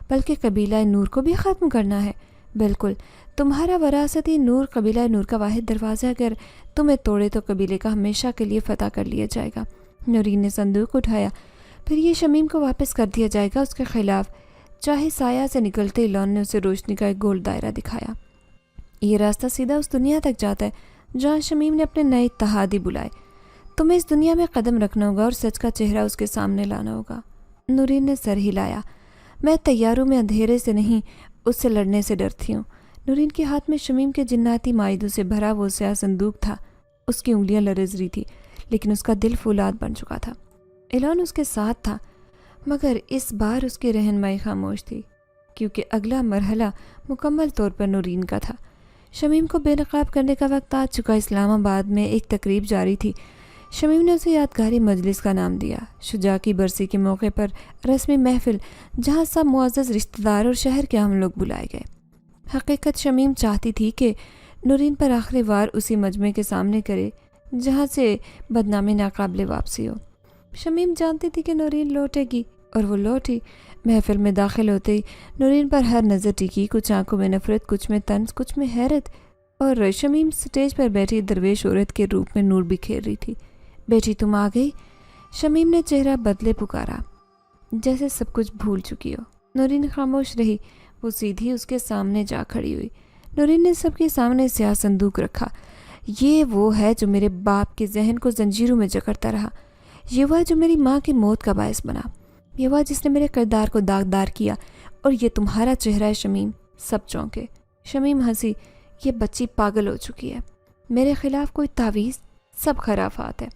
بلکہ قبیلہ نور کو بھی ختم کرنا ہے؟ بالکل، تمہارا وراثتی نور قبیلہ نور کا واحد دروازہ، اگر تمہیں توڑے تو قبیلے کا ہمیشہ کے لیے فتح کر لیا جائے گا۔ نورین نے صندوق اٹھایا۔ پھر یہ شمیم کو واپس کر دیا جائے گا، اس کے خلاف چاہے سایہ سے نکلتے اعلان نے اسے روشنی کا ایک گول دائرہ دکھایا۔ یہ راستہ سیدھا اس دنیا تک جاتا ہے جہاں شمیم نے اپنے نئے اتحادی بلائے۔ تمہیں اس دنیا میں قدم رکھنا ہوگا اور سچ کا چہرہ اس کے سامنے لانا ہوگا۔ نورین نے سر ہلایا۔ میں تیاروں میں اندھیرے سے نہیں، اس سے لڑنے سے ڈرتی ہوں۔ نورین کے ہاتھ میں شمیم کے جناتی معاہدوں سے بھرا وہ سیاہ صندوق تھا۔ اس کی انگلیاں لرز رہی تھی لیکن اس کا دل فولاد بن چکا تھا۔ اعلان اس کے ساتھ تھا مگر اس بار اس کی رہنمائی خاموش تھی، کیونکہ اگلا مرحلہ مکمل طور پر نورین کا تھا۔ شمیم کو بے نقاب کرنے کا وقت آ چکا۔ اسلام آباد میں ایک تقریب جاری تھی۔ شمیم نے اسے یادگاری مجلس کا نام دیا۔ شجاع کی برسی کے موقع پر رسمی محفل جہاں سب معزز رشتہ دار اور شہر کے اہم لوگ بلائے گئے۔ حقیقت شمیم چاہتی تھی کہ نورین پر آخری وار اسی مجمع کے سامنے کرے جہاں سے بدنامی ناقابل واپسی ہو۔ شمیم جانتی تھی کہ نورین لوٹے گی اور وہ لوٹی۔ محفل میں داخل ہوتے ہی نورین پر ہر نظر ٹکی، کچھ آنکھوں میں نفرت، کچھ میں طنز، کچھ میں حیرت، اور شمیم سٹیج پر بیٹھی درویش عورت کے روپ میں نور بکھیر رہی تھی۔ بیٹی تم آ گئی؟ شمیم نے چہرہ بدلے پکارا، جیسے سب کچھ بھول چکی ہو۔ نورین خاموش رہی۔ وہ سیدھی اس کے سامنے جا کھڑی ہوئی۔ نورین نے سب کے سامنے سیاہ صندوق رکھا۔ یہ وہ ہے جو میرے باپ کے ذہن کو زنجیروں میں جکڑتا رہا۔ یہ وہ ہے جو میری ماں کی موت کا باعث بنا۔ یہ وہ جس نے میرے کردار کو داغدار کیا، اور یہ تمہارا چہرہ ہے شمیم۔ سب چونکے۔ شمیم ہنسی۔ یہ بچی پاگل ہو چکی ہے۔ میرے خلاف کوئی تعویذ؟ سب خرافات ہے۔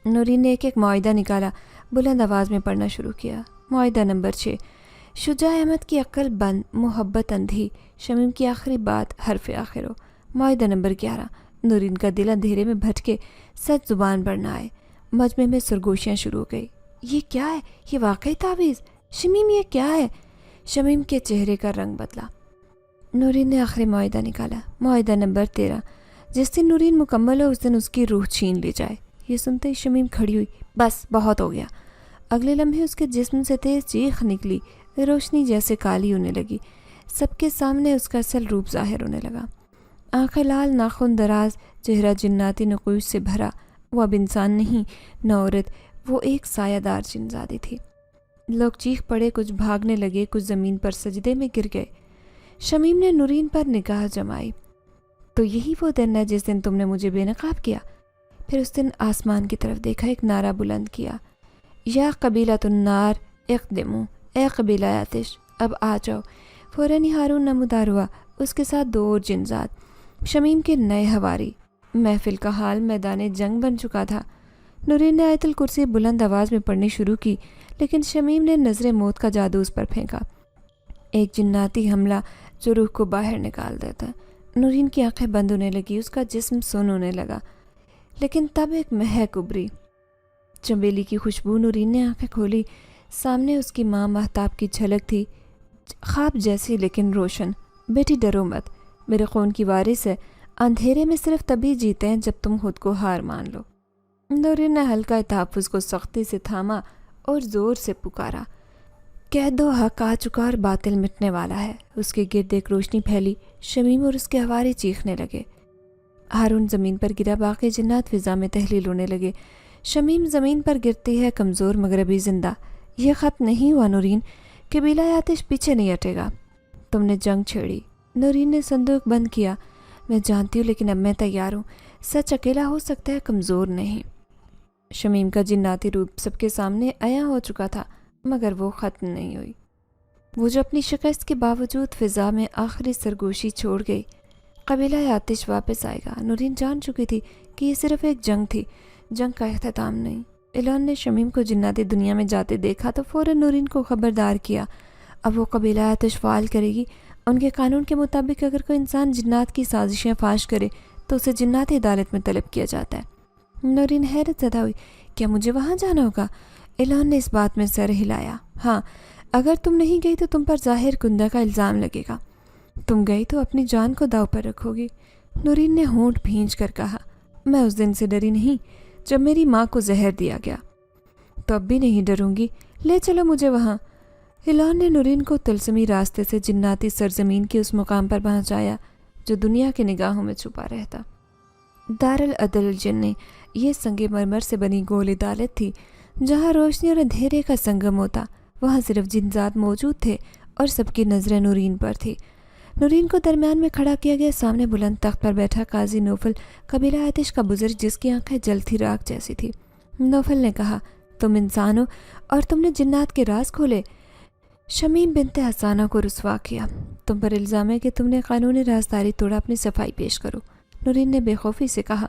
نورین نے ایک ایک معاہدہ نکالا، بلند آواز میں پڑھنا شروع کیا۔ معاہدہ نمبر 6، شجاع احمد کی عقل بند، محبت اندھی، شمیم کی آخری بات حرف آخر ہو۔ معاہدہ نمبر 11۔ نورین کا دل اندھیرے میں بھٹکے، سچ زبان پر نہ آئے۔ مجمع میں سرگوشیاں شروع ہو گئی۔ یہ کیا ہے؟ یہ واقعی تعویذ؟ شمیم یہ کیا ہے؟ شمیم کے چہرے کا رنگ بدلا۔ نورین نے آخری معاہدہ نکالا۔ معاہدہ نمبر 13، جس دن نورین مکمل ہو اس دن اس کی روح چھین لی جائے۔ یہ سنتے ہی شمیم کھڑی ہوئی۔ بس بہت ہو گیا۔ اگلے لمحے اس کے جسم سے تیز چیخ نکلی، روشنی جیسے کالی ہونے لگی۔ سب کے سامنے اس کا اصل روپ ظاہر ہونے لگا۔ آنکھیں لال، ناخن دراز، چہرہ جناتی نقوش سے بھرا۔ وہ اب انسان نہیں، نہ عورت، وہ ایک سایہ دار جنزادی تھی۔ لوگ چیخ پڑے، کچھ بھاگنے لگے، کچھ زمین پر سجدے میں گر گئے۔ شمیم نے نورین پر نگاہ جمائی۔ تو یہی وہ دن ہے جس دن تم نے مجھے بے نقاب کیا؟ پھر اس دن آسمان کی طرف دیکھا، ایک نعرہ بلند کیا، یا قبیلۃ النار اقدموا، اے قبیلہ آتش اب آ جاؤ۔ فوراً ہی ہارون نمودار ہوا، اس کے ساتھ 2 اور جنزاد، شمیم کے نئے ہواری۔ محفل کا حال میدان جنگ بن چکا تھا۔ نورین نے آیت الکرسی بلند آواز میں پڑھنی شروع کی، لیکن شمیم نے نظر موت کا جادو اس پر پھینکا، ایک جناتی حملہ جو روح کو باہر نکال دیتا ہے۔ نورین کی آنکھیں بند ہونے لگی، اس کا جسم سن ہونے لگا، لیکن تب ایک مہک ابری، چنبیلی کی خوشبو۔ نورین نے آنکھیں کھولی، سامنے اس کی ماں مہتاب کی جھلک تھی، خواب جیسی لیکن روشن۔ بیٹی ڈرو مت، میرے خون کی وارث ہے، اندھیرے میں صرف تبھی جیتے ہیں جب تم خود کو ہار مان لو۔ نورین نے ہلکا تحفظ کو سختی سے تھاما اور زور سے پکارا، کہہ دو حق آ چکا اور باطل مٹنے والا ہے۔ اس کے گرد ایک روشنی پھیلی، شمیم اور اس کے ہواری چیخنے لگے۔ ہارون زمین پر گرا، باقی جنات فضا میں تحلیل ہونے لگے۔ شمیم زمین پر گرتی ہے، کمزور مگر ابھی زندہ۔ یہ خط نہیں ہوا نورین، قبیلہ آتش پیچھے نہیں ہٹے گا۔ تم نے جنگ چھیڑی۔ نورین نے صندوق بند کیا۔ میں جانتی ہوں، لیکن اب میں تیار ہوں۔ سچ اکیلا ہو سکتا ہے، کمزور نہیں۔ شمیم کا جناتی روپ سب کے سامنے عیاں ہو چکا تھا۔ مگر وہ ختم نہیں ہوئی۔ وہ جو اپنی شکست کے باوجود فضا میں آخری سرگوشی چھوڑ گئی۔ قبیلہ آتش واپس آئے گا۔ نورین جان چکی تھی کہ یہ صرف ایک جنگ تھی، جنگ کا اختتام نہیں۔ اعلان نے شمیم کو جناتی دنیا میں جاتے دیکھا تو فوراً نورین کو خبردار کیا، اب وہ قبیلہ آتش فعال کرے گی۔ ان کے قانون کے مطابق اگر کوئی انسان جنات کی سازشیں فاش کرے تو اسے جناتی عدالت میں طلب کیا جاتا ہے۔ نورین حیرت زدہ ہوئی، کیا مجھے وہاں جانا ہوگا؟ اعلان نے اس بات میں سر ہلایا، ہاں، اگر تم نہیں گئی تو تم پر ظاہر کندہ کا الزام لگے گا، تم گئی تو اپنی جان کو داؤ پر رکھو گی۔ نورین نے ہونٹ بھینچ کر کہا، میں اس دن سے ڈری نہیں جب میری ماں کو زہر دیا گیا، تو اب بھی نہیں ڈروں گی، لے چلو مجھے وہاں۔ اعلان نے نورین کو طلسمی راستے سے جناتی سرزمین کے اس مقام پر پہنچایا جو دنیا کے نگاہوں میں چھپا رہتا۔ دارالعدل الجن یہ سنگ مرمر سے بنی گول عدالت تھی، جہاں روشنی اور اندھیرے کا سنگم ہوتا۔ وہاں صرف جنات موجود تھے اور سب کی نظریں نورین پر تھی۔ نورین کو درمیان میں کھڑا کیا گیا، سامنے بلند تخت پر بیٹھا قاضی نوفل، قبیلہ آتش کا بزرگ جس کی آنکھیں جلتی راکھ جیسی تھی۔ نوفل نے کہا، تم انسان ہو اور تم نے جنات کے راز کھولے، شمیم بنت حسانہ کو رسوا کیا، تم پر الزام ہے کہ تم نے قانونی رازداری توڑا، اپنی صفائی پیش کرو۔ نورین نے بے خوفی سے کہا،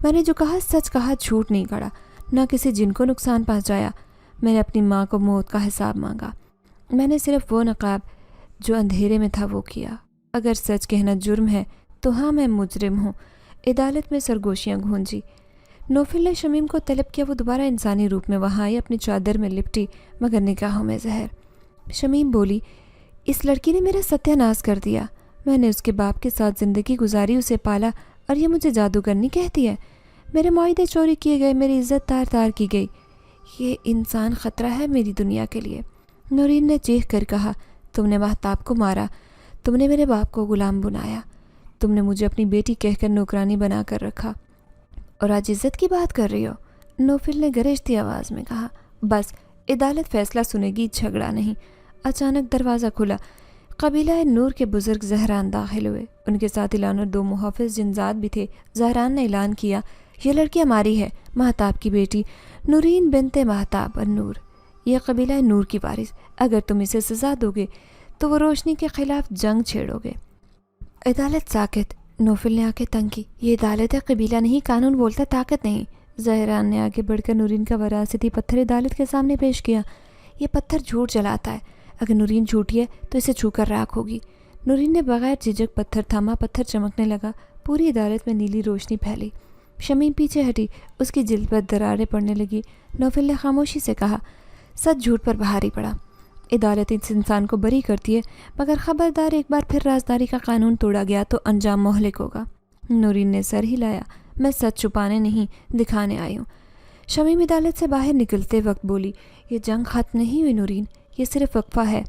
میں نے جو کہا سچ کہا، جھوٹ نہیں کہا، نہ کسی جن کو نقصان پہنچایا۔ میں نے اپنی ماں کو موت کا حساب مانگا، میں نے صرف وہ نقاب جو اندھیرے میں تھا وہ کیا۔ اگر سچ کہنا جرم ہے تو ہاں، میں مجرم ہوں۔ عدالت میں سرگوشیاں گونجی۔ نوفل نے شمیم کو طلب کیا، وہ دوبارہ انسانی روپ میں وہاں آئی، اپنی چادر میں لپٹی مگر نگاہوں میں زہر۔ شمیم بولی، اس لڑکی نے میرا ستیہ ناش کر دیا، میں نے اس کے باپ کے ساتھ زندگی گزاری، اسے پالا، اور یہ مجھے جادوگرنی کہتی ہے۔ میرے معاہدے چوری کیے گئے، میری عزت تار تار کی گئی، یہ انسان خطرہ ہے میری دنیا کے لیے۔ نورین نے چیخ کر کہا، تم نے مہتاب کو مارا، تم نے میرے باپ کو غلام بنایا، تم نے مجھے اپنی بیٹی کہہ کر نوکرانی بنا کر رکھا، اور آج عزت کی بات کر رہی ہو؟ نوفل نے گرجتی آواز میں کہا، بس عدالت فیصلہ سنے گی، جھگڑا نہیں۔ اچانک دروازہ کھلا، قبیلہ نور کے بزرگ زہران داخل ہوئے، ان کے ساتھ اعلان اور 2 محافظ جنزاد بھی تھے۔ زہران نے اعلان کیا، یہ لڑکی ہماری ہے، مہتاب کی بیٹی نورین بنت مہتاب النور، یہ قبیلہ نور کی وارث، اگر تم اسے سزا دو گے تو وہ روشنی کے خلاف جنگ چھیڑو گے۔ عدالت ساکت۔ نوفل نے آنکھیں تنگ کی، یہ عدالت ہے، قبیلہ نہیں، قانون بولتا طاقت نہیں۔ زہران نے آگے بڑھ کر نورین کا وراثتی پتھر عدالت کے سامنے پیش کیا، یہ پتھر جھوٹ جلاتا ہے، اگر نورین جھوٹی ہے تو اسے چھو کر راکھ ہوگی۔ نورین نے بغیر جھجک پتھر تھاما، پتھر چمکنے لگا، پوری عدالت میں نیلی روشنی پھیلی۔ شمیم پیچھے ہٹی، اس کی جلد پر دراریں پڑنے لگی۔ نوفل نے خاموشی سے کہا، سچ جھوٹ پر بھاری پڑا، عدالت اس انسان کو بری کرتی ہے، مگر خبردار، ایک بار پھر رازداری کا قانون توڑا گیا تو انجام مہلک ہوگا۔ نورین نے سر ہلایا، میں سچ چھپانے نہیں، دکھانے آئی ہوں۔ شمیم عدالت سے باہر نکلتے وقت بولی، یہ جنگ ختم نہیں ہوئی نورین، یہ صرف وقفہ ہے،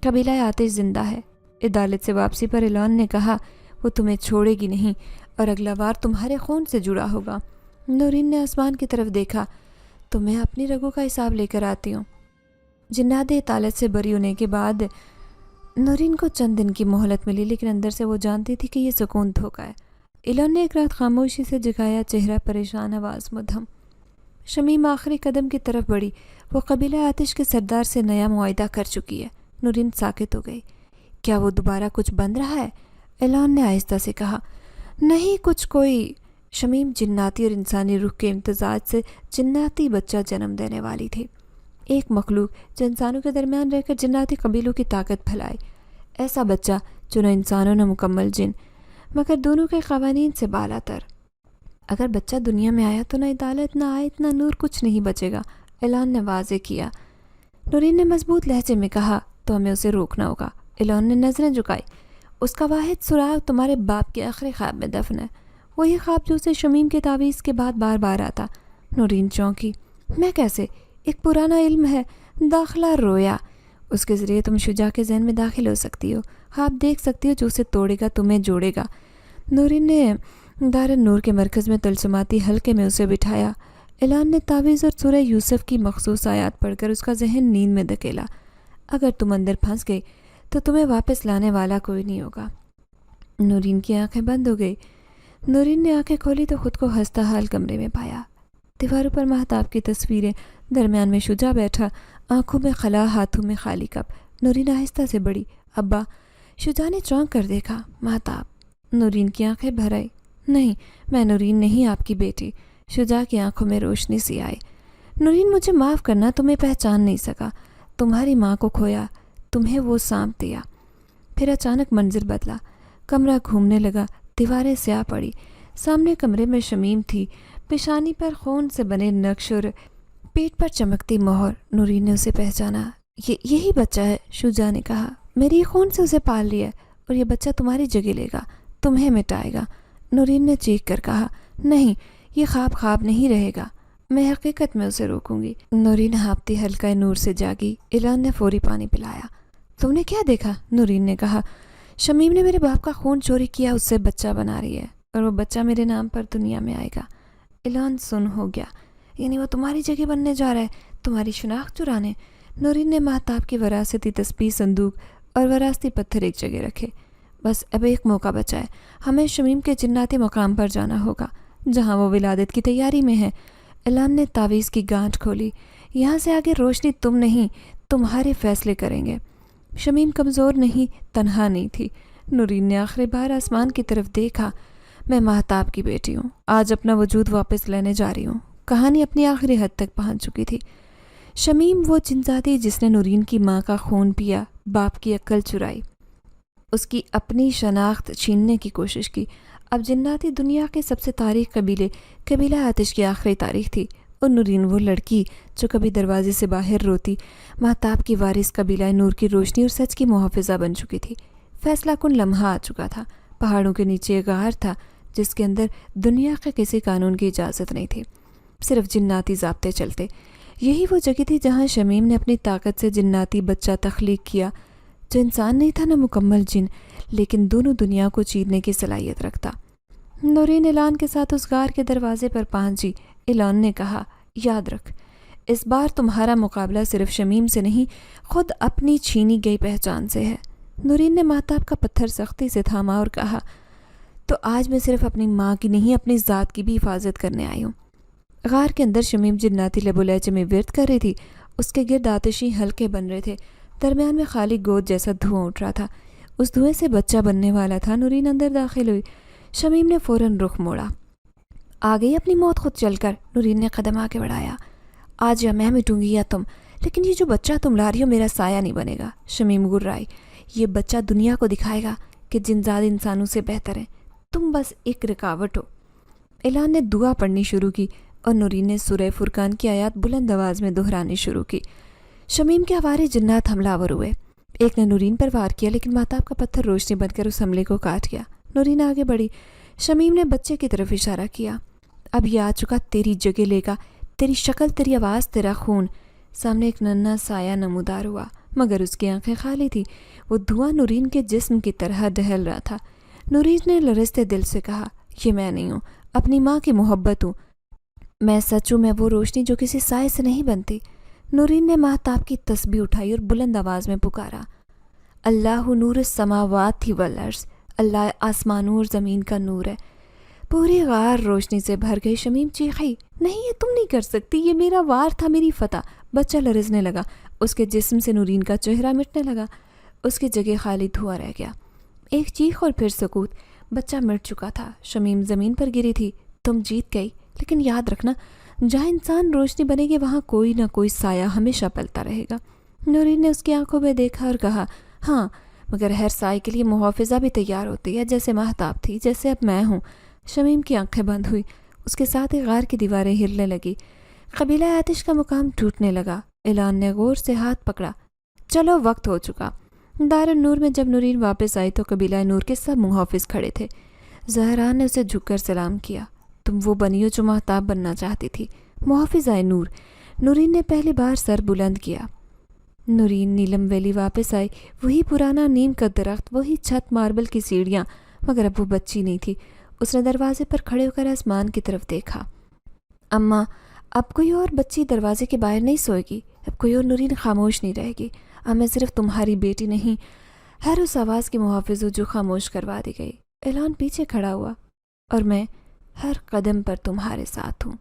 قبیلہ آتش زندہ ہے۔ عدالت سے واپسی پر اعلان نے کہا، وہ تمہیں چھوڑے گی نہیں، اور اگلا وار تمہارے خون سے جڑا ہوگا۔ نورین نے آسمان کی طرف دیکھا، تو میں اپنی رگوں کا حساب لے کر آتی ہوں۔ جنات عدالت سے بری ہونے کے بعد نورین کو چند دن کی مہلت ملی، لیکن اندر سے وہ جانتی تھی کہ یہ سکون دھوکہ ہے۔ اعلان نے ایک رات خاموشی سے جگایا، چہرہ پریشان، آواز مدھم۔ شمیم آخری قدم کی طرف بڑھی، وہ قبیلہ آتش کے سردار سے نیا معاہدہ کر چکی ہے۔ نورین ساکت ہو گئی، کیا وہ دوبارہ کچھ بن رہا ہے؟ اعلان نے آہستہ سے کہا، نہیں، کچھ کوئی۔ شمیم جناتی اور انسانی روح کے امتزاج سے جناتی بچہ جنم دینے والی تھی، ایک مخلوق جو انسانوں کے درمیان رہ کر جناتی قبیلوں کی طاقت پھیلائے، ایسا بچہ جو نہ انسانوں نہ مکمل جن، مگر دونوں کے قوانین سے بالا تر۔ اگر بچہ دنیا میں آیا تو نہ عدالت، نہ آیت، نہ نور، کچھ نہیں بچے گا، اعلان نے واضح کیا۔ نورین نے مضبوط لہجے میں کہا، تو ہمیں اسے روکنا ہوگا۔ اعلان نے نظریں جھکائی، اس کا واحد سراغ تمہارے باپ کے آخری خواب میں دفن ہے، وہی خواب جو اسے شمیم کے تعویذ کے بعد بار بار آتا۔ نورین چونکی، میں کیسے؟ ایک پرانا علم ہے، داخلہ رویا، اس کے ذریعے تم شجاع کے ذہن میں داخل ہو سکتی ہو، خواب دیکھ سکتی ہو جو اسے توڑے گا، تمہیں جوڑے گا۔ نورین نے دار النور کے مرکز میں طلسماتی حلقے میں اسے بٹھایا۔ اعلان نے تعویذ اور سورہ یوسف کی مخصوص آیات پڑھ کر اس کا ذہن نیند میں دھکیلا، اگر تم اندر پھنس گئی تو تمہیں واپس لانے والا کوئی نہیں ہوگا۔ نورین کی آنکھیں بند ہو گئی۔ نورین نے آنکھیں کھولی تو خود کو ہنستا حال کمرے میں پایا۔ دیواروں پر مہتاب کی تصویریں، درمیان میں شجاع بیٹھا، آنکھوں میں خلا، ہاتھوں میں خالی کپ۔ نورین آہستہ سے بڑی، ابا؟ شجاع نے چونک کر دیکھا۔ مہتاب۔ نورین کی آنکھیں بھر آئی۔ نہیں، میں نورین نہیں، آپ کی بیٹی۔ شجاع کی آنکھوں میں روشنی سی آئی۔ نورین، مجھے معاف کرنا، تمہیں پہچان نہیں سکا، تمہاری ماں کو کھویا، تمہیں وہ سانپ دیا۔ پھر اچانک منظر بدلا، کمرہ گھومنے لگا، دیواریں سیاہ پڑی، سامنے کمرے میں شمیم تھی، پیشانی پر خون سے بنے نقش اور پیٹ پر چمکتی مہر۔ نورین نے اسے پہچانا۔ یہی بچہ ہے، شجاع نے کہا، میری خون سے اسے پال لیا ہے، اور یہ بچہ تمہاری جگہ لے گا، تمہیں مٹائے گا۔ نورین نے چیخ کر کہا، نہیں، یہ خواب نہیں رہے گا، میں حقیقت میں اسے روکوں گی۔ نورین ہانپتی حلقہ نور سے جاگی۔ اعلان نے فوری پانی پلایا۔ تم نے کیا دیکھا؟ نورین نے کہا، شمیم نے میرے باپ کا خون چوری کیا، اس سے بچہ بنا رہی ہے، اور وہ بچہ میرے نام پر دنیا میں آئے گا۔ اعلان سن ہو گیا۔ یعنی وہ تمہاری جگہ بننے جا رہا ہے، تمہاری شناخت چرانے؟ نورین نے مہتاب کی وراثتی تسبیح صندوق اور وراثتی پتھر ایک جگہ رکھے۔ بس اب ایک موقع بچا ہے، ہمیں شمیم کے جناتی مقام پر جانا ہوگا، جہاں وہ ولادت کی تیاری میں ہے۔ اعلان نے تعویذ کی گانٹھ کھولی۔ یہاں سے آگے روشنی تم نہیں، تمہارے فیصلے کریں گے۔ شمیم کمزور نہیں، تنہا نہیں تھی۔ نورین نے آخری بار آسمان کی طرف دیکھا۔ میں مہتاب کی بیٹی ہوں، آج اپنا وجود واپس لینے جا رہی ہوں۔ کہانی اپنی آخری حد تک پہنچ چکی تھی۔ شمیم وہ جنزادی جس نے نورین کی ماں کا خون پیا، باپ کی عقل چرائی، اس کی اپنی شناخت چھیننے کی کوشش کی۔ اب جناتی دنیا کے سب سے تاریخ قبیلہ آتش کی آخری تاریخ تھی، اور نورین وہ لڑکی جو کبھی دروازے سے باہر روتی، مہتاب کی وارث قبیلہ نور کی روشنی اور سچ کی محافظہ بن چکی تھی۔ فیصلہ کن لمحہ آ چکا تھا۔ پہاڑوں کے نیچے ایک غار تھا جس کے اندر دنیا کے کسی قانون کی اجازت نہیں تھی، صرف جناتی ضابطے چلتے۔ یہی وہ جگہ تھی جہاں شمیم نے اپنی طاقت سے جناتی بچہ تخلیق کیا، جو انسان نہیں تھا نہ مکمل جن، لیکن دونوں دنیا کو چیرنے کی صلاحیت رکھتا۔ نورین اعلان کے ساتھ اس غار کے دروازے پر پہنچی۔ اعلان نے کہا، یاد رکھ، اس بار تمہارا مقابلہ صرف شمیم سے نہیں، خود اپنی چھینی گئی پہچان سے ہے۔ نورین نے مہتاب کا پتھر سختی سے تھاما اور کہا، تو آج میں صرف اپنی ماں کی نہیں، اپنی ذات کی بھی حفاظت کرنے آئی ہوں۔ غار کے اندر شمیم جناتی لب و لہجے میں ورد کر رہی تھی، اس کے گرد آتشی حلقے بن رہے تھے، درمیان میں خالی گود جیسا دھواں اٹھ رہا تھا، اس دھوئیں سے بچہ بننے والا تھا۔ نورین اندر داخل ہوئی۔ شمیم نے فوراً رخ موڑا۔ آ گئی اپنی موت خود چل کر؟ نورین نے قدم آگے بڑھایا۔ آج یا میں مٹوں گی یا تم، لیکن یہ جو بچہ تم لا رہی ہو میرا سایہ نہیں بنے گا۔ شمیم گررائی، یہ بچہ دنیا کو دکھائے گا کہ جنزاد انسانوں سے بہتر ہیں، تم بس ایک رکاوٹ ہو۔ اعلان نے دعا پڑھنی شروع کی، اور نورین نے سورہ فرقان کی آیات بلند آواز میں دہرانی شروع کی۔ شمیم کے آوارے جنات حملہ آور ہوئے۔ ایک نے نورین پر وار کیا، لیکن مہتاب کا پتھر روشنی بن کر اس حملے کو کاٹ گیا۔ نورین آگے بڑھی۔ شمیم نے بچے کی طرف اشارہ کیا۔ اب یہ آ چکا، تیری جگہ لے گا، تیری شکل، تیری آواز، تیرا خون۔ سامنے ایک ننھا سایہ نمودار ہوا، مگر اس کی آنکھیں خالی تھی۔ وہ دھواں نورین کے جسم کی طرح ڈھل رہا تھا۔ نورین نے لرزتے دل سے کہا، یہ میں نہیں ہوں، اپنی ماں کی محبت ہوں، میں سچ ہوں، میں وہ روشنی جو کسی سائے سے نہیں بنتی۔ نورین نے مہتاب کی تسبیح اٹھائی اور بلند آواز میں پکارا، اللہ نور السماوات والارض، اللہ آسمانوں اور زمین کا نور ہے۔ پوری غار روشنی سے بھر گئی۔ شمیم چیخی، نہیں، یہ تم نہیں کر سکتی، یہ میرا وار تھا، میری فتح۔ بچہ لرزنے لگا، اس کے جسم سے نورین کا چہرہ مٹنے لگا، اس کی جگہ خالی دھواں رہ گیا۔ ایک چیخ اور پھر سکوت۔ بچہ مٹ چکا تھا، شمیم زمین پر گری تھی۔ تم جیت گئی، لیکن یاد رکھنا، جہاں انسان روشنی بنے گی وہاں کوئی نہ کوئی سایہ ہمیشہ پلتا رہے گا۔ نورین نے اس کی آنکھوں میں دیکھا اور کہا، ہاں، مگر ہر سائے کے لیے محافظہ بھی تیار ہوتی ہے، جیسے مہتاب تھی، جیسے اب میں ہوں۔ شمیم کی آنکھیں بند ہوئی، اس کے ساتھ ہی غار کی دیواریں ہلنے لگی، قبیلہ آتش کا مقام ٹوٹنے لگا۔ اعلان نے غور سے ہاتھ پکڑا، چلو وقت ہو چکا۔ دار النور میں جب نورین واپس آئی تو قبیلہ نور کے سب محافظ کھڑے تھے۔ زہران نے اسے جھک کر سلام کیا، تم وہ بنی ہو جو مہتاب بننا چاہتی تھی، محافظہ نور۔ نورین نے پہلی بار سر بلند کیا۔ نورین نیلم ویلی واپس آئی، وہی پرانا نیم کا درخت، وہی چھت، ماربل کی سیڑھیاں، مگر اب وہ بچی نہیں تھی۔ اس نے دروازے پر کھڑے ہو کر آسمان کی طرف دیکھا۔ اماں، اب کوئی اور بچی دروازے کے باہر نہیں سوئے گی، اب کوئی اور نورین خاموش نہیں رہے گی۔ اب میں صرف تمہاری بیٹی نہیں، ہر اس آواز کی محافظ ہوں جو خاموش کروا دی گئی۔ اعلان پیچھے کھڑا ہوا، اور میں ہر قدم پر تمہارے ساتھ ہوں۔